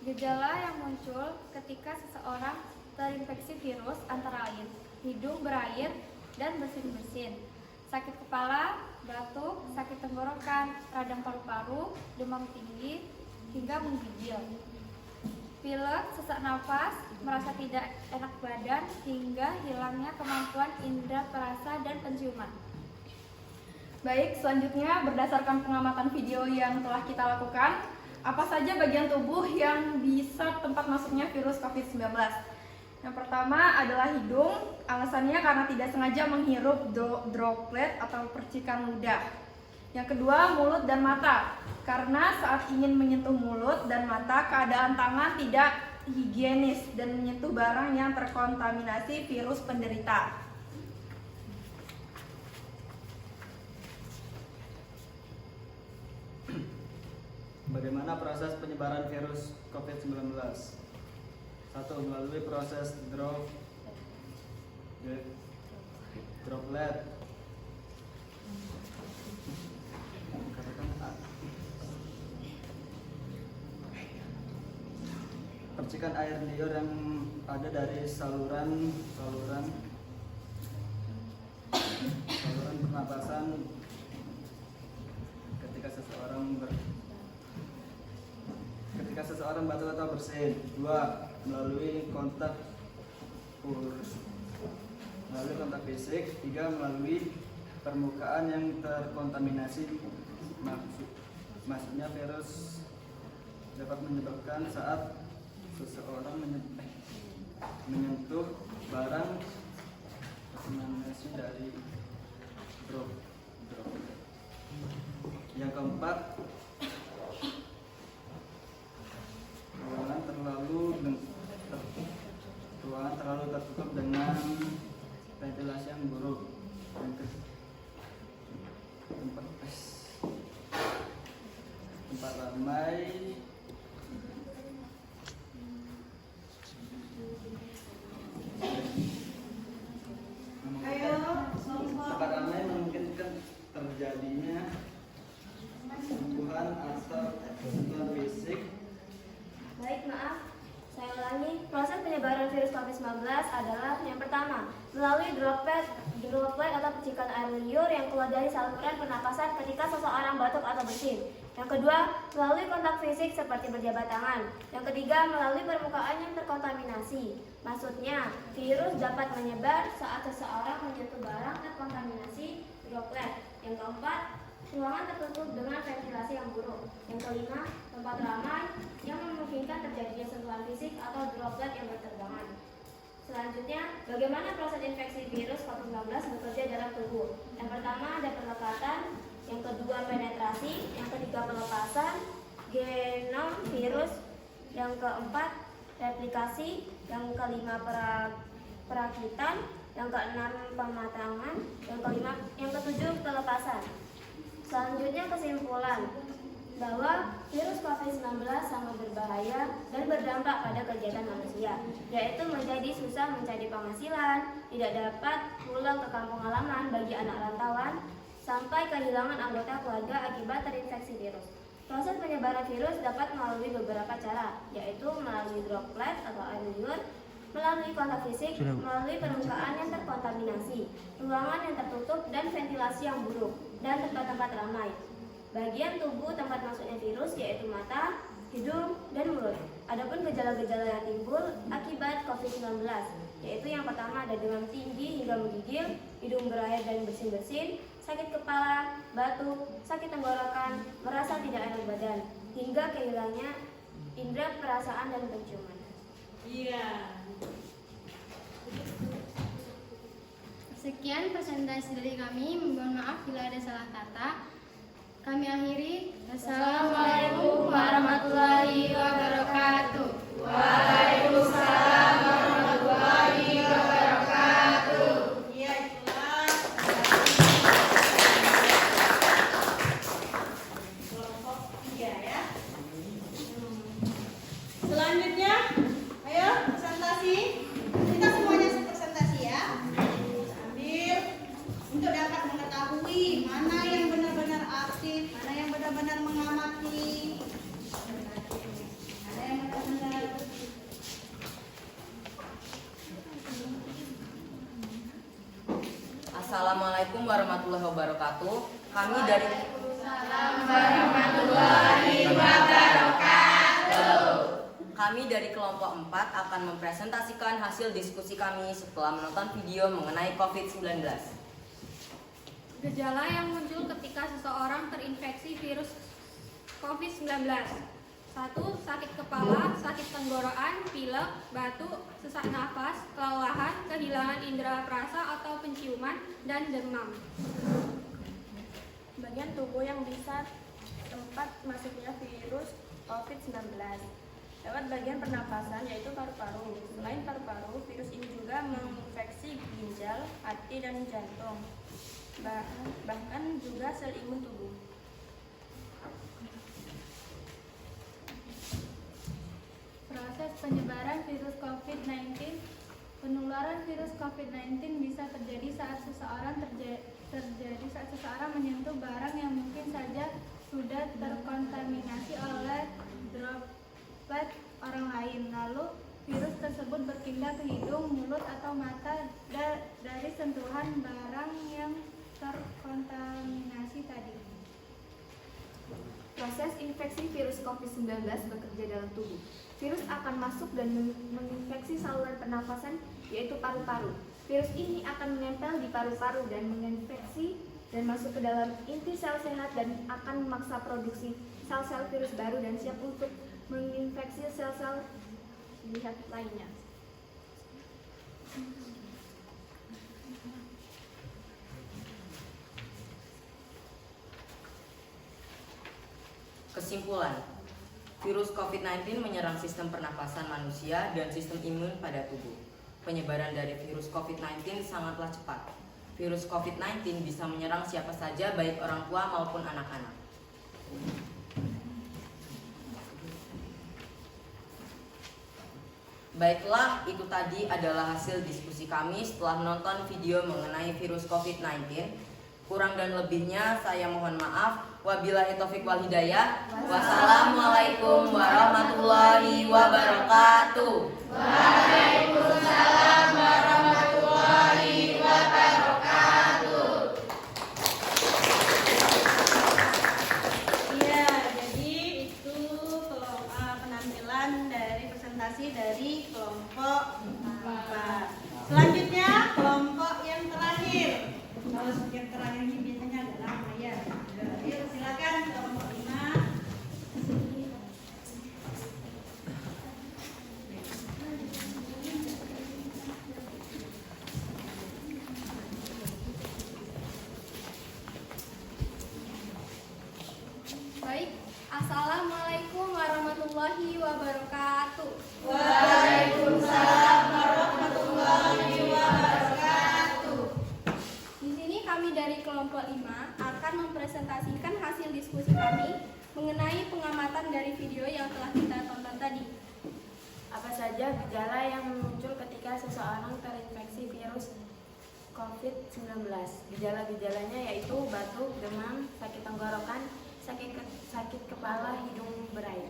Gejala yang muncul ketika seseorang terinfeksi virus antara lain hidung berair dan bersin-bersin, sakit kepala, batuk, sakit tenggorokan, radang paru-paru, demam tinggi, hingga menggigil, pilek, sesak nafas, merasa tidak enak badan, hingga hilangnya kemampuan indera perasa dan penciuman. Baik, selanjutnya berdasarkan pengamatan video yang telah kita lakukan, apa saja bagian tubuh yang bisa tempat masuknya virus COVID-19? Yang pertama adalah hidung, alasannya karena tidak sengaja menghirup droplet atau percikan ludah. Yang kedua, mulut dan mata, karena saat ingin menyentuh mulut dan mata, keadaan tangan tidak higienis dan menyentuh barang yang terkontaminasi virus penderita. Bagaimana proses penyebaran virus COVID-19? 1. Melalui proses droplet. Percikan air liur yang ada dari saluran pernapasan ketika seseorang batuk atau bersin. 2. Melalui kontak fisik. 3. Melalui permukaan yang terkontaminasi. Maksudnya virus dapat menyebabkan saat seseorang menyentuh barang kontaminasi dari droplet. Yang keempat, ruangan terlalu tertutup dengan ventilasi yang buruk. Tempat ramai, memungkinkan terjadinya sentuhan atau sentuhan fisik. Baik, maaf. Saya ulangi. Proses penyebaran virus COVID-19 adalah yang pertama, melalui droplet atau percikan air liur yang keluar dari saluran pernapasan ketika seseorang batuk atau bersin. Yang kedua, melalui kontak fisik seperti berjabat tangan. Yang ketiga, melalui permukaan yang terkontaminasi. Maksudnya, virus dapat menyebar saat seseorang menyentuh barang terkontaminasi droplet. Yang keempat, ruangan tertutup dengan ventilasi yang buruk. Yang kelima, tempat ramai yang memungkinkan terjadinya sentuhan fisik atau droplet yang berterbangan. Selanjutnya, bagaimana proses infeksi virus COVID-19 bekerja dalam tubuh? Yang pertama ada pelekatan, yang kedua penetrasi, yang ketiga pelepasan genom virus, yang keempat replikasi, yang kelima perakitan, yang keenam pematangan, yang ketujuh pelepasan. Selanjutnya kesimpulan bahwa virus COVID-19 sangat berbahaya dan berdampak pada kegiatan manusia, yaitu menjadi susah mencari penghasilan, tidak dapat pulang ke kampung halaman bagi anak rantauan, sampai kehilangan anggota keluarga akibat terinfeksi virus. Proses penyebaran virus dapat melalui beberapa cara, yaitu melalui droplet atau air liur, melalui kontak fisik, melalui permukaan yang terkontaminasi, ruangan yang tertutup dan ventilasi yang buruk, dan tempat-tempat ramai. Bagian tubuh tempat masuknya virus yaitu mata, hidung, dan mulut. Adapun gejala-gejala yang timbul akibat COVID-19, yaitu yang pertama ada demam tinggi hingga menggigil, hidung berair dan bersin-bersin, sakit kepala, batuk, sakit tenggorokan, merasa tidak enak badan, hingga kehilangnya indera perasaan dan penciuman. Iya. Sekian presentasi dari kami. Mohon maaf bila ada salah kata. Kami akhiri. Assalamualaikum warahmatullahi wabarakatuh. Waalaikumsalam warahmatullahi wabarakatuh. Iya, itulah kelompok 3 ya. Selanjutnya, ayo presentasi. Kita semuanya presentasi ya. Ambil untuk dapat mengetahui mana yang benar-benar aktif, mana yang benar-benar mengamati, mana yang benar-benar Assalamualaikum warahmatullahi wabarakatuh. Kami dari Kami dari kelompok 4 akan mempresentasikan hasil diskusi kami setelah menonton video mengenai COVID-19. Gejala yang muncul ketika seseorang terinfeksi virus COVID-19. 1. Sakit kepala, sakit tenggorokan, pilek, batuk, sesak nafas, kelelahan, kehilangan indera perasa atau penciuman, dan demam. Bagian tubuh yang bisa tempat masuknya virus COVID-19 lewat bagian pernapasan yaitu paru-paru. Selain paru-paru, virus ini juga menginfeksi ginjal, hati, dan jantung, bahkan juga sel imun tubuh. Proses penyebaran virus COVID-19. Penularan virus COVID-19 bisa terjadi saat seseorang menyentuh barang yang mungkin saja sudah terkontaminasi oleh droplet orang lain. Lalu virus tersebut berpindah ke hidung, mulut, atau mata dari sentuhan barang yang terkontaminasi tadi. Proses infeksi virus COVID-19 bekerja dalam tubuh. Virus akan masuk dan menginfeksi saluran pernafasan, yaitu paru-paru. Virus ini akan menempel di paru-paru dan menginfeksi dan masuk ke dalam inti sel sehat dan akan memaksa produksi sel-sel virus baru dan siap untuk menginfeksi sel-sel sehat lainnya. Kesimpulan, virus COVID-19 menyerang sistem pernapasan manusia dan sistem imun pada tubuh. Penyebaran dari virus COVID-19 sangatlah cepat. Virus COVID-19 bisa menyerang siapa saja, baik orang tua maupun anak-anak. Baiklah, itu tadi adalah hasil diskusi kami setelah menonton video mengenai virus COVID-19. Kurang dan lebihnya saya mohon maaf. Wabillahi taufik wal hidayah. Wassalamualaikum warahmatullahi wabarakatuh. Waalaikumsalam warahmatullahi wabarakatuh. Iya, keterangan ini biasanya agak lama ya. Yuk silakan kelompok 5. Baik, Assalamualaikum warahmatullahi wabarakatuh. Waalaikumsalam warahmatullahi wabarakatuh. Di sini kami dari kelompok 5 akan mempresentasikan hasil diskusi kami mengenai pengamatan dari video yang telah kita tonton tadi. Apa saja gejala yang muncul ketika seseorang terinfeksi virus COVID-19? Gejala-gejalanya yaitu batuk, demam, sakit tenggorokan, sakit kepala, hidung berair.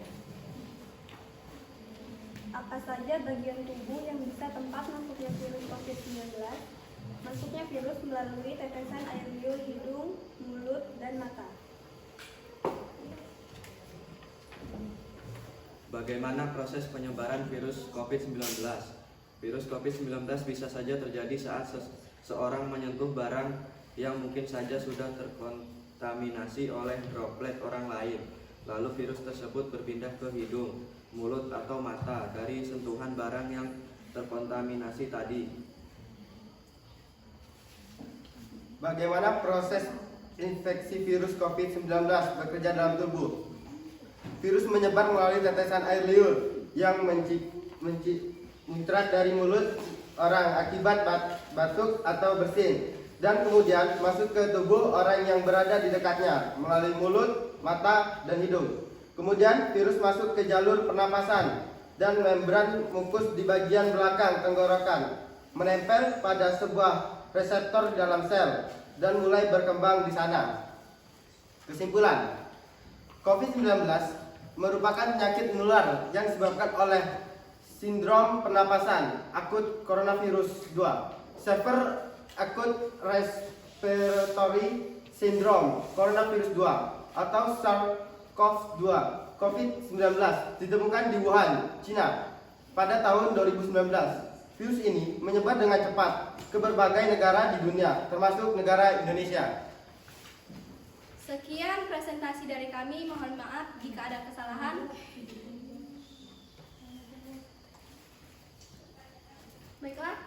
Apa saja bagian tubuh yang bisa tempat masuknya virus COVID-19? Masuknya virus melalui tetesan air liur hidung, mulut, dan mata. Bagaimana proses penyebaran virus COVID-19? Virus COVID-19 bisa saja terjadi saat seorang menyentuh barang yang mungkin saja sudah terkontaminasi oleh droplet orang lain. Lalu virus tersebut berpindah ke hidung, mulut, atau mata dari sentuhan barang yang terkontaminasi tadi. Bagaimana proses infeksi virus COVID-19 bekerja dalam tubuh? Virus menyebar melalui tetesan air liur yang muncrat dari mulut orang akibat batuk atau bersin, dan kemudian masuk ke tubuh orang yang berada di dekatnya melalui mulut, mata, dan hidung. Kemudian virus masuk ke jalur pernapasan dan membran mukus di bagian belakang tenggorokan, menempel pada sebuah reseptor di dalam sel dan mulai berkembang di sana. Kesimpulan, COVID-19 merupakan penyakit menular yang disebabkan oleh sindrom pernapasan akut coronavirus 2, severe acute respiratory syndrome coronavirus 2 atau SARS-CoV-2 COVID-19 ditemukan di Wuhan, Cina pada tahun 2019. Virus ini menyebar dengan cepat ke berbagai negara di dunia, termasuk negara Indonesia. Sekian presentasi dari kami, mohon maaf jika ada kesalahan. Baiklah,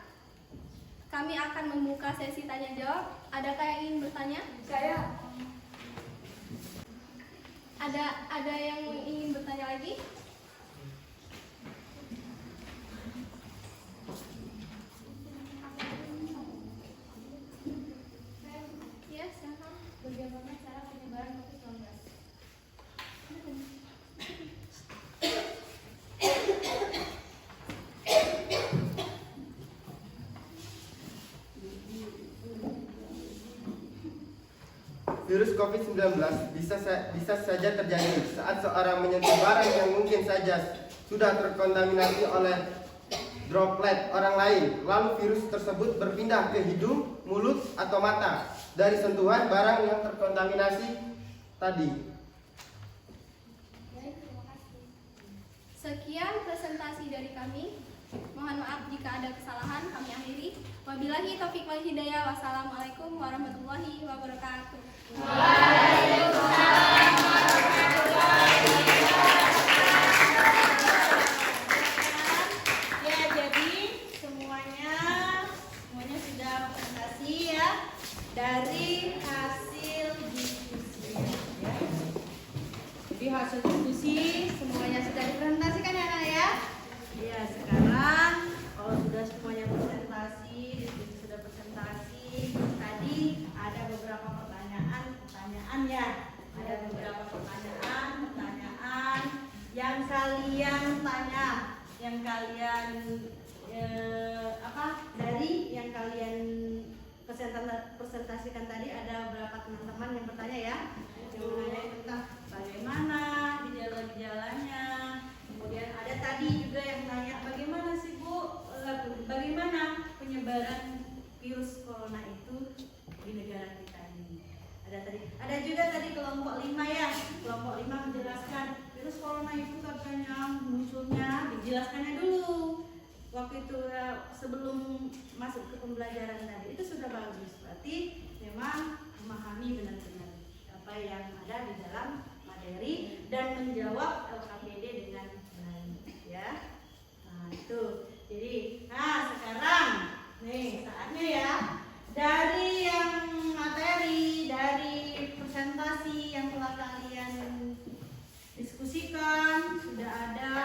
kami akan membuka sesi tanya jawab. Adakah yang ingin bertanya? Saya. Ada yang ingin bertanya lagi? Ya, silakan. Bagaimana cara penyebaran COVID-19? Virus COVID-19 bisa saja terjadi saat seorang menyentuh barang yang mungkin saja sudah terkontaminasi oleh droplet orang lain. Lalu virus tersebut berpindah ke hidung, mulut, atau mata dari sentuhan barang yang terkontaminasi tadi. Baik, terima kasih. Sekian presentasi dari kami. Mohon maaf jika ada kesalahan, kami akhiri. Wabillahi taufiq wal hidayah. Wassalamualaikum warahmatullahi wabarakatuh. Waalaikumsalam warahmatullahi wabarakatuh. Ya, jadi semuanya sudah presentasi ya dari hasil diskusi ya. Jadi hasil diskusi semuanya sudah dipresentasikan ya Nak ya. Ya, sekarang kalau sudah semuanya presentasi, diskusi sudah presentasi, tadi ada beberapa pertanyaan ya. Ada beberapa pertanyaan yang kalian tanya, yang kalian dari yang kalian presentasikan tadi ada beberapa teman-teman yang bertanya ya, yang menanya tentang bagaimana gejala-gejalanya. Kemudian ada tadi juga yang tanya bagaimana sih Bu, bagaimana penyebaran virus corona itu di negara kita ini. Ada juga tadi kelompok 5 ya. Kelompok 5 menjelaskan virus corona itu katanya munculnya, dijelaskannya dulu. Waktu itu sebelum masuk ke pembelajaran tadi itu sudah bagus. Berarti memang memahami benar-benar apa yang ada di dalam materi dan menjawab LKPD dengan baik ya. Nah itu. Jadi, sekarang nih saatnya ya, dari yang materi, dari presentasi yang telah kalian diskusikan, sudah ada,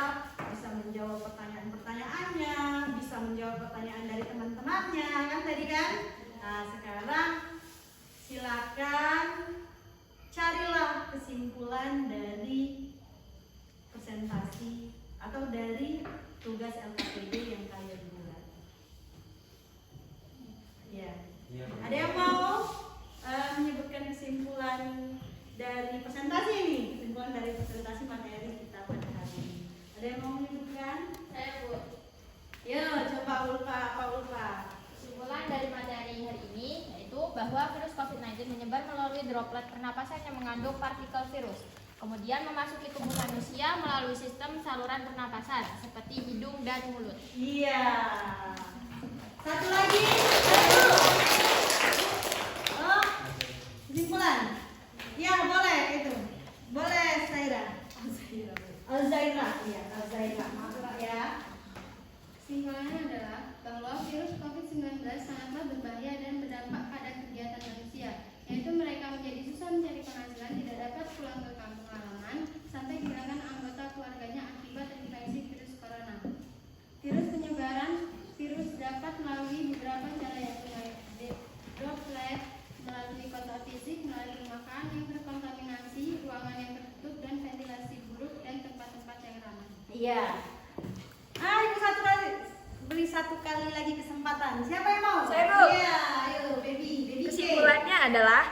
bisa menjawab pertanyaan-pertanyaannya, bisa menjawab pertanyaan dari teman-temannya, kan tadi kan? Nah sekarang silakan carilah kesimpulan dari presentasi atau dari tugas LKPD yang kalian buat. Ya. Ada yang mau menyebutkan kesimpulan dari presentasi ini? Kesimpulan dari presentasi materi kita pada hari ini. Ada yang mau menyebutkan? Saya Bu. Ya, coba Pak Ulfa. Kesimpulan dari materi hari ini yaitu bahwa virus COVID-19 menyebar melalui droplet pernapasan yang mengandung partikel virus. Kemudian memasuki tubuh manusia melalui sistem saluran pernapasan seperti hidung dan mulut. Iya. Satu lagi. Oh, kesimpulan. Ya boleh itu. Boleh Zaira. Alzaira. Iya, Alzaira. Maaf ya. Kesimpulannya adalah bahwa virus COVID-19 sangatlah berbahaya dan berdampak pada kegiatan manusia, yaitu mereka menjadi susah mencari penghasilan, tidak dapat pulang ke kampung halaman, sampai kehilangan anggota keluarganya akibat infeksi virus corona. Virus penyebaran virus dapat melalui beberapa cara, yaitu droplet, melalui kontak fisik, melalui makan yang terkontaminasi, ruangan yang tertutup, dan ventilasi buruk, dan tempat-tempat yang ramai. Iya. Ibu satu kali, beri satu kali lagi kesempatan. Siapa yang mau? Saya, Bu. Iya, ayo baby. Kesimpulannya adalah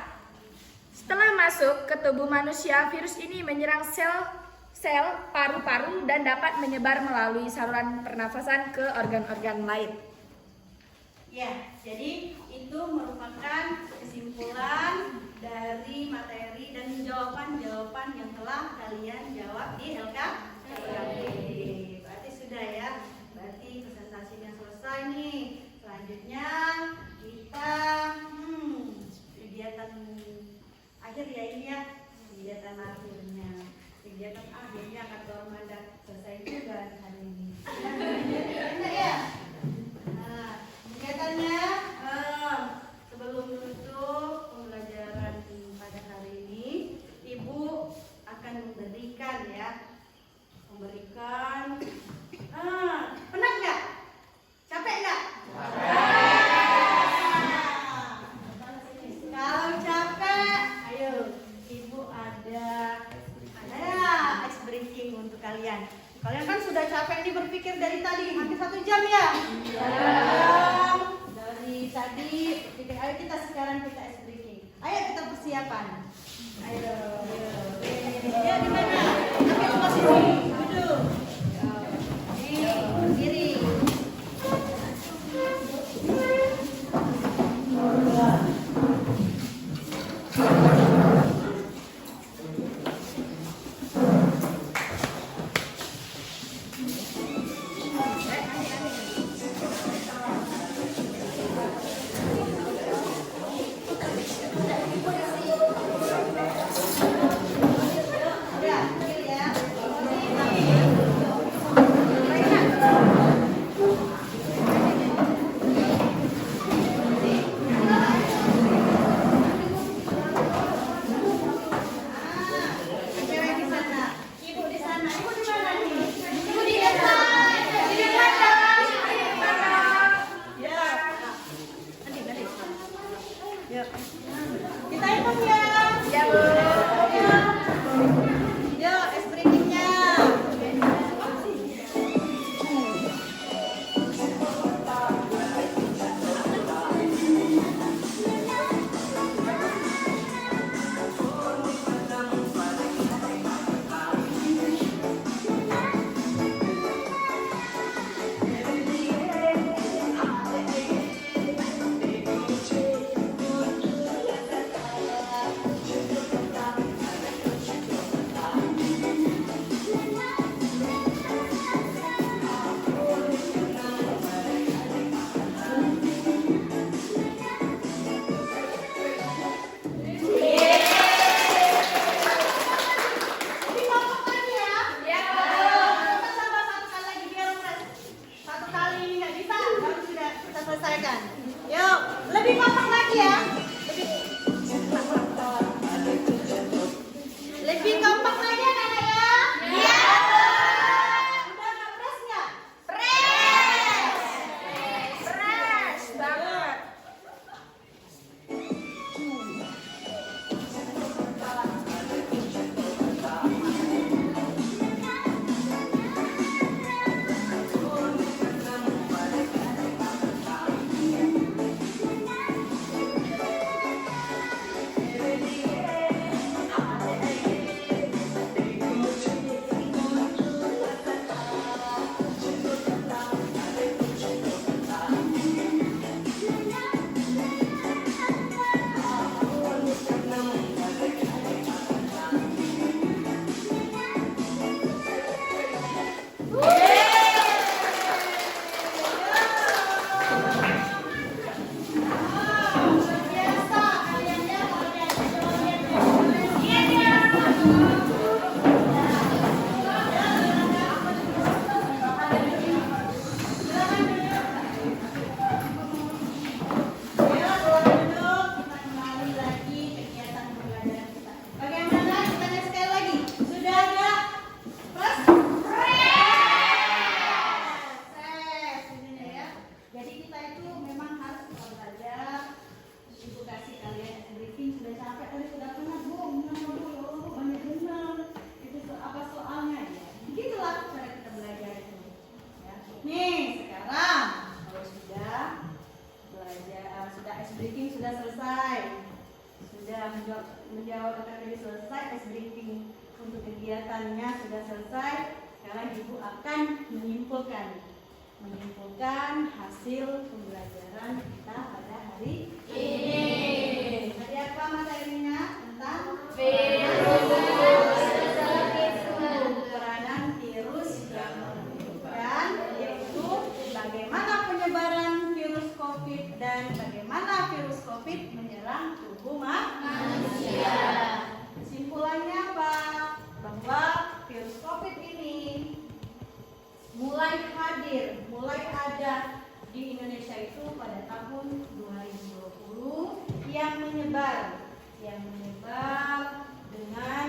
setelah masuk ke tubuh manusia, virus ini menyerang sel paru-paru dan dapat menyebar melalui saluran pernafasan ke organ-organ lain. Ya, jadi itu merupakan kesimpulan dari materi dan jawaban-jawaban yang telah kalian jawab di LKPD. Berarti sudah ya, berarti presentasinya selesai nih. Selanjutnya kita kegiatan akhir ya ini ya, kegiatan akhirnya. Kegiatan akhirnya kantor mandat selesai juga hari ini. Enak ya? Nah, kegiatannya sebelum menutup pembelajaran pada hari ini, Ibu akan memberikan penat nggak? Capek nggak? Kalau capek, ayo Ibu ada ice breaking untuk kalian. Kalian kan sudah capek nih berpikir dari tadi hampir 1 jam ya. Dari tadi berpikir, ayo kita sekarang ice breaking. Ayo kita persiapan. Ayo. Ya di mana? Ambil posisi. Duduk. Nih, berdiri. Kita hitung ya. Ya, Bu. Yuk, es breakingnya. sudah selesai. Sudah menjawab pertanyaan tadi selesai, tes briefing untuk kegiatannya sudah selesai. Sekarang Ibu akan menyimpulkan hasil pembelajaran kita pada hari ini. Tadi apa materinya? Tentang peranan virus yang menentukan, yaitu bagaimana penyebaran virus COVID dan bagaimana virus COVID menyerang tubuh manusia. Kesimpulannya apa? Bahwa virus COVID ini mulai ada di Indonesia itu pada tahun 2020 yang menyebar dengan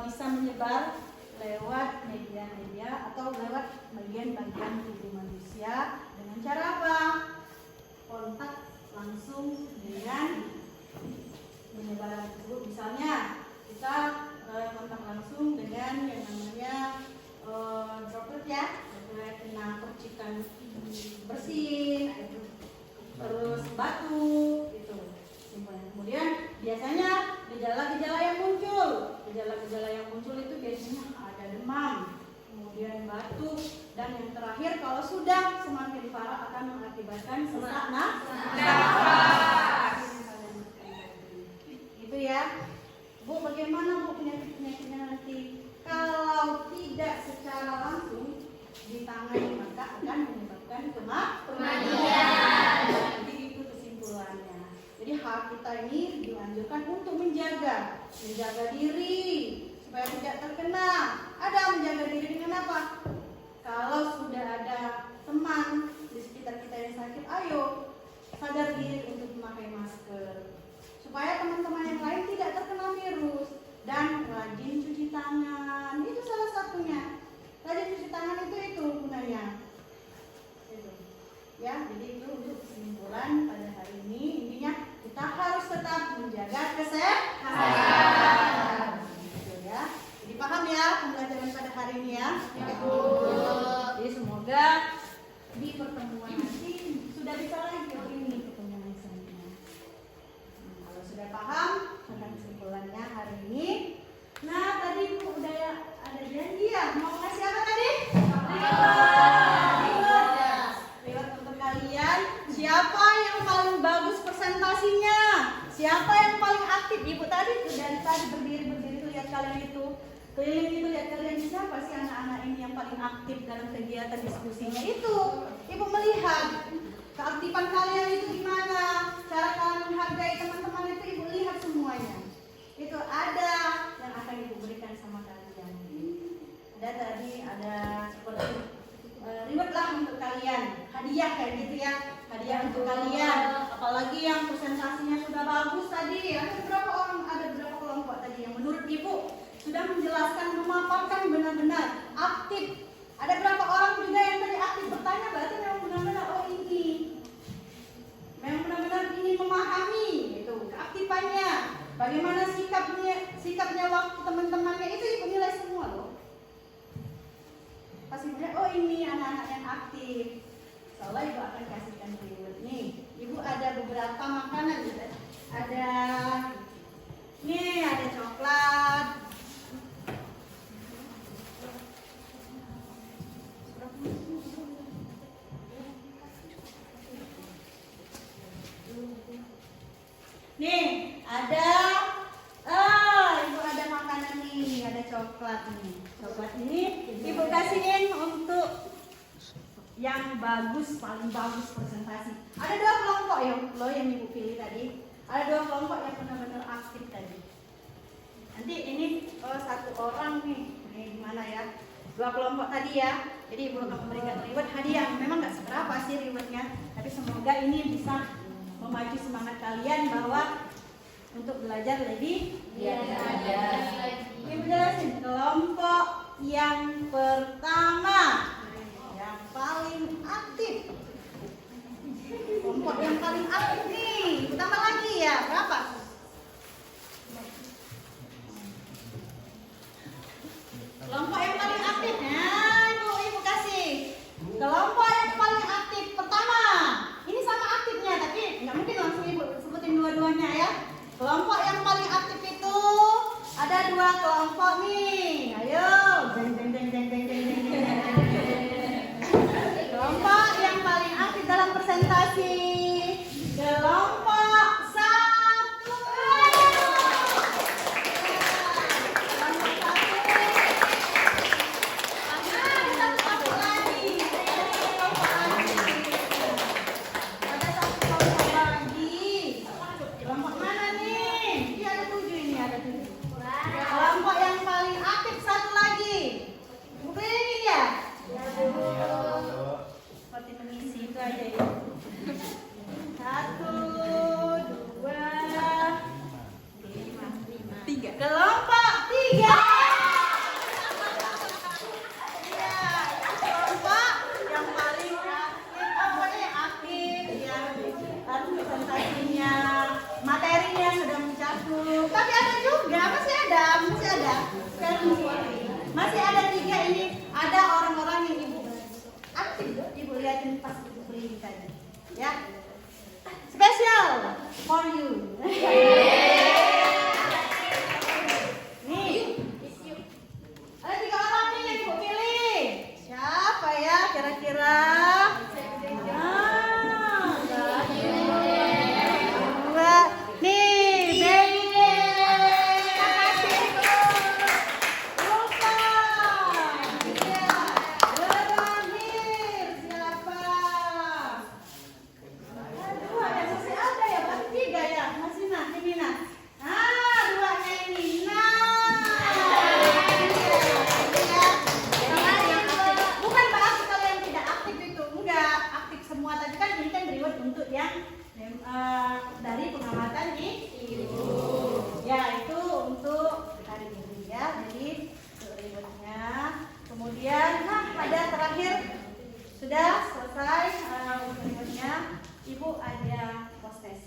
bisa menyebar lewat media-media atau lewat bagian-bagian tubuh manusia dengan cara apa? Kontak langsung dengan penyebaran tersebut. Misalnya kita kontak langsung dengan yang namanya droplet ya, droplet kena percikan bersin, terus batu gitu. Kemudian biasanya gejala-gejala yang muncul itu biasanya ada demam, kemudian batuk, dan yang terakhir kalau sudah semakin parah akan mengakibatkan sesak nafas. Itu ya. Bu, bagaimana Bu penyakit-penyakitnya nanti? Kalau tidak secara langsung ditangani maka akan menyebabkan kematian. Jadi itu kesimpulannya. Jadi hak kita ini dianjurkan untuk menjaga diri supaya tidak terkena. Ada menjaga diri dengan apa? Kalau sudah ada teman di sekitar kita yang sakit, ayo sadar diri untuk memakai masker supaya teman-teman yang lain tidak terkena virus. Dan rajin cuci tangan, itu salah satunya. Rajin cuci tangan itu gunanya. Itu. Ya, jadi itu untuk kesimpulan pada hari ini. Intinya kita harus tetap menjaga kesehatan. Gitu ya. Jadi paham ya pembelajaran pada hari ini ya? Ya, Bu. Jadi semoga di pertemuan nanti sudah bisa lagi ini pertemuan selanjutnya. Kalau sudah paham tentang kesimpulannya hari ini. Nah, tadi Bu udah ada janji ya, mau ngasih apa tadi? Reward untuk kalian. Siapa yang paling bagus presentasinya? Siapa yang paling aktif? Ibu tadi tuh dari tadi berdiri tuh lihat kalian itu. Keliling itu lihat kalian, siapa sih anak-anak ini yang paling aktif dalam kegiatan diskusinya itu? Ibu melihat keaktifan kalian itu gimana, cara kalian menghargai teman-teman itu Ibu lihat semuanya. Itu ada yang akan Ibu berikan sama kalian. Ada tadi ada seperti reward lah untuk kalian, hadiah kayak gitu ya, hadiah untuk kalian. Apalagi yang presentasinya sudah bagus tadi, ada beberapa kelompok tadi yang menurut Ibu sudah menjelaskan, memaparkan benar-benar aktif. Ada berapa orang juga yang tadi aktif bertanya, berarti memang benar-benar ini memang benar-benar ingin memahami gitu keaktifannya, bagaimana sikapnya waktu teman-temannya itu Ibu nilai semua loh. Pasti melihat, oh ini anak-anak yang aktif. Soalnya Ibu akan kasihkan reward nih. Ibu ada beberapa makanan gitu. Ada coklat. Nih, Ibu ada makanan nih, ada coklat nih. Coklat ini Ibu kasihin untuk yang bagus, paling bagus presentasi. Ada 2 kelompok yang Ibu pilih tadi. Ada 2 kelompok yang benar-benar aktif tadi. Nanti ini satu orang nih gimana ya? 2 kelompok tadi ya. Jadi Ibu akan memberikan reward hadiah. Memang nggak seberapa sih rewardnya, tapi semoga ini bisa memacu semangat kalian bahwa untuk belajar lebih Ibu jelasin kelompok yang pertama yang paling aktif. Kelompok yang paling aktif nih, tambah lagi ya, berapa? Kelompok yang paling aktif, nah Ibu kasih. Kelompok yang paling aktif pertama, ini sama aktifnya, tapi nggak mungkin langsung Ibu sebut Kelompok yang paling aktif itu ada 2 kelompok nih. Ayo, jeng jeng jeng jeng jeng jeng jeng jeng. Kelompok yang paling aktif dalam presentasi. Kelompok 1. Kelompok mana nih? Ini ada 7 ini, ada 7. Kelompok yang paling aktif satu lagi. Ibu kelilingin ya? Seperti mengisi itu aja ya. 1, 2, 3. Kelompok 3. Iya, kelompok yang paling aktif, pokoknya yang aktif ya. Lalu presentasinya, materinya sudah mencakup. Tapi ada juga, masih ada. Masih ada 3 ini. Ada orang-orang yang ibu aktif, ibu lihatin pas ibu keliling tadi, ya. Special for you. Nih, ada 3 orang nih yang ibu pilih. Siapa ya kira-kira? Nih, baby. Lupa. Iya. Terakhir siapa? Aduh, masih ada ya, berarti 3 ya. Masih nah, ini nah. 2-nya ini. Bukan berarti kalian tidak aktif itu, enggak. Aktif semua tadi kan ini kan reward untuk yang dari pengamatan ibu. Ya, itu untuk hari ini ya. Jadi rewardnya. Kemudian, pada terakhir sudah selesai rewardnya. Ibu ada post-test.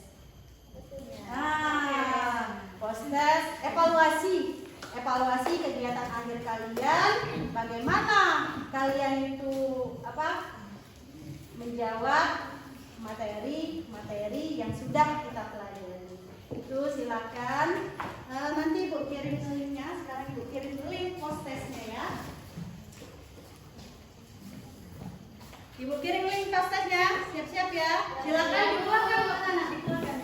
Post-test evaluasi kegiatan akhir kalian. Bagaimana kalian itu menjawab materi yang sudah kita pelajari. Itu silakan nanti ibu kirim linknya. Sekarang ibu kirim link post-testnya ya. Ibu kirim link post-testnya. Siap-siap ya. Silakan dikeluarkan buat anak. Dikeluarkan.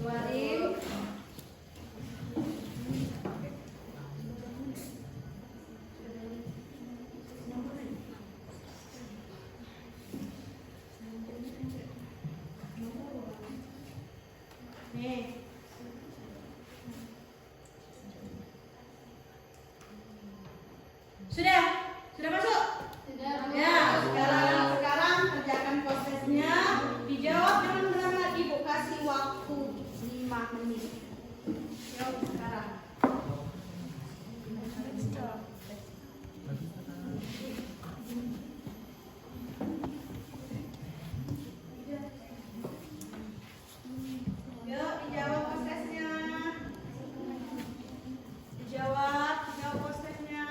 Keluarin. Nih. Sudah masuk? Sudah. Ya, sekarang kerjakan prosesnya. Dijawab dengan benar lagi, ibu kasih waktu 5 menit. Jawab sekarang. Yuk, dijawab prosesnya. Dijawab prosesnya.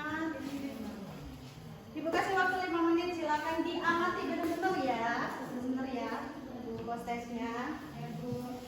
Ibu kasih waktu 5 menit, silakan diamati benar-benar ya. Benar ya. Tunggu prosesnya. Ya, Bu.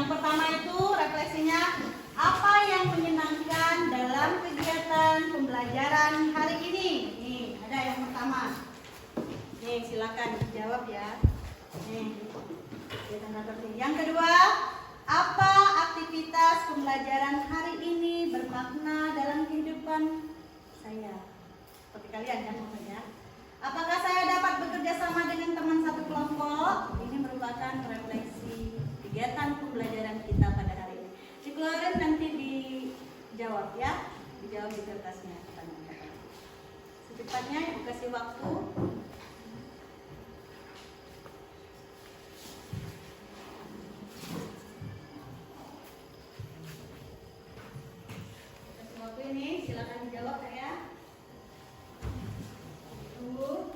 Yang pertama itu refleksinya, apa yang menyenangkan dalam kegiatan pembelajaran hari ini? Nih, ada yang pertama. Nih, silakan dijawab ya. Nih, tanda petik. Yang kedua, apa aktivitas pembelajaran hari ini bermakna dalam kehidupan saya? Seperti kalian kan maksudnya. Apakah saya dapat bekerja sama dengan teman satu kelompok? Ini merupakan refleksi kegiatan pembelajaran kita pada hari ini. Dikeluarin nanti dijawab ya, dijawab di kertasnya. Secepatnya ibu kasih waktu. Kasih waktu ini, silakan dijawab ya. Tunggu.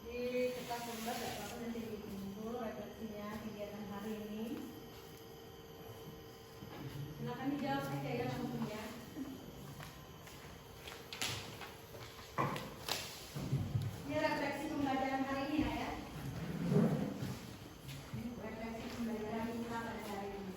Di kertas lembar gak apa-apa, nanti dikumpul refleksinya kegiatan hari ini. Silakan dijawab aja ya langsung ya. Ini refleksi pembelajaran hari ini ya. Refleksi pembelajaran kita pada hari ini.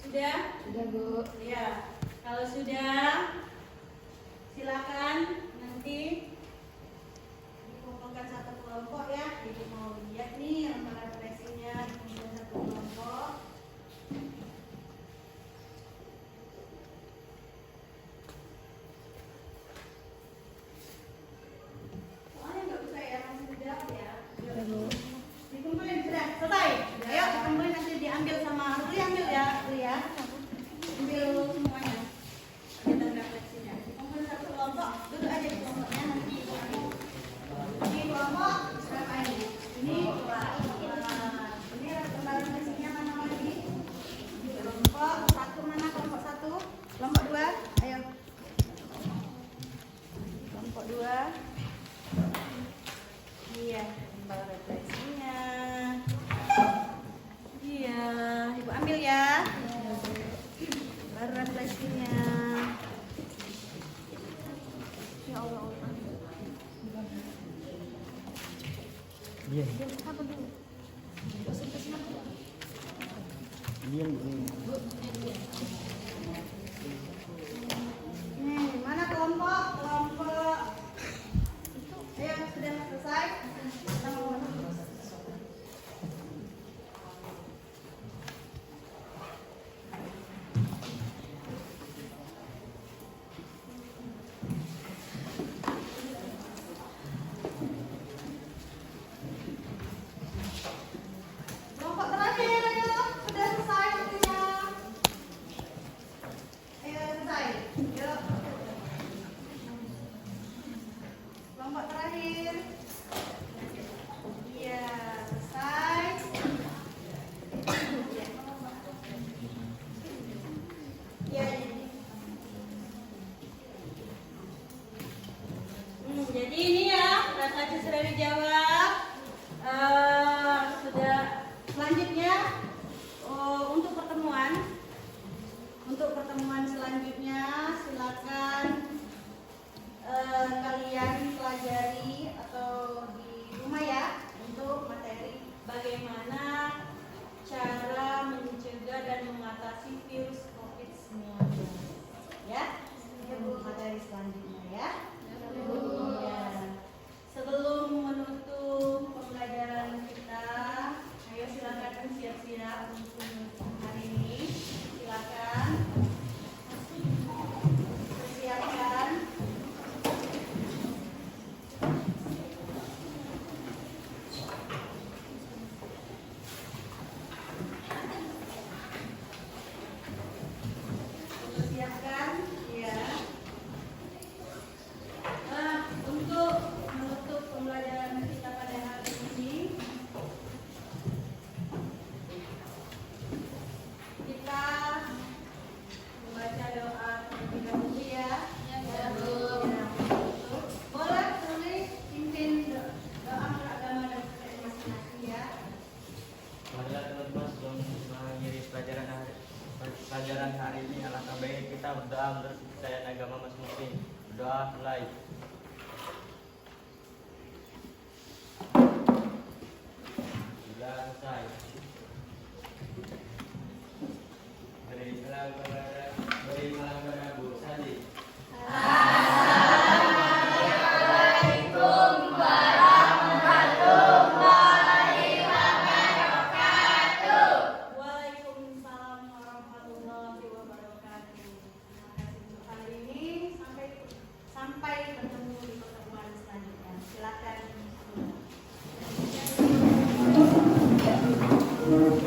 Sudah? Sudah, Bu. Ya. Kalau sudah, silakan nanti dikumpulkan satu kelompok ya. Jadi mau lihat nih yang refleksinya dikumpulkan satu kelompok. Soalnya nggak bisa ya, langsung dijawab ya. Dikumpulin sudah selesai. Ayo dikumpulin, nanti diambil sama Ruli, ambil ya, Ruli ya. Ambil semuanya. Kita refleksinya. Dikumpulin satu kelompok, duduk aja di kelompoknya nanti ibu ambil. Ini kelompok berapa ini? Ini ini refleksinya mana lagi? Kelompok satu mana? Kelompok satu, kelompok dua, ayo. Kelompok dua. Iya, baru refleksinya. Iya, ibu ambil ya. Baru refleksinya. Ya Allah. Diam. Apa dulu? Diam dulu. Nih, mana kelompok? Kelompok. Ayo, sudah selesai. Kelompok terakhir, ayo. Sudah selesai waktunya. Ayo, selesai. Yuk. Kelompok terakhir. Iya, selesai. Iya. Jadi ini ya, refleksi sudah dijawab. Sudah selanjutnya untuk pertemuan selanjutnya silakan kalian pelajari atau di rumah ya untuk materi bagaimana cara mencegah dan mengatasi virus COVID-19 ya. Ini materi selanjutnya ya. Ya. Sebelum menutup pembelajaran kita, ayo silakan siap-siap untuk hari ini. Silakan persiapkan. pembelajaran hari ini. Alangkah baiknya kita berdoa menurut kepercayaan agama masing-masing. Berdoa mulai. Sudah selesai. Beri salam kepada Bu Sadi. Waalaikumsalam warahmatullahi wabarakatuh. Terima kasih untuk hari ini. Sampai bertemu di pertemuan selanjutnya. Silakan. Oh,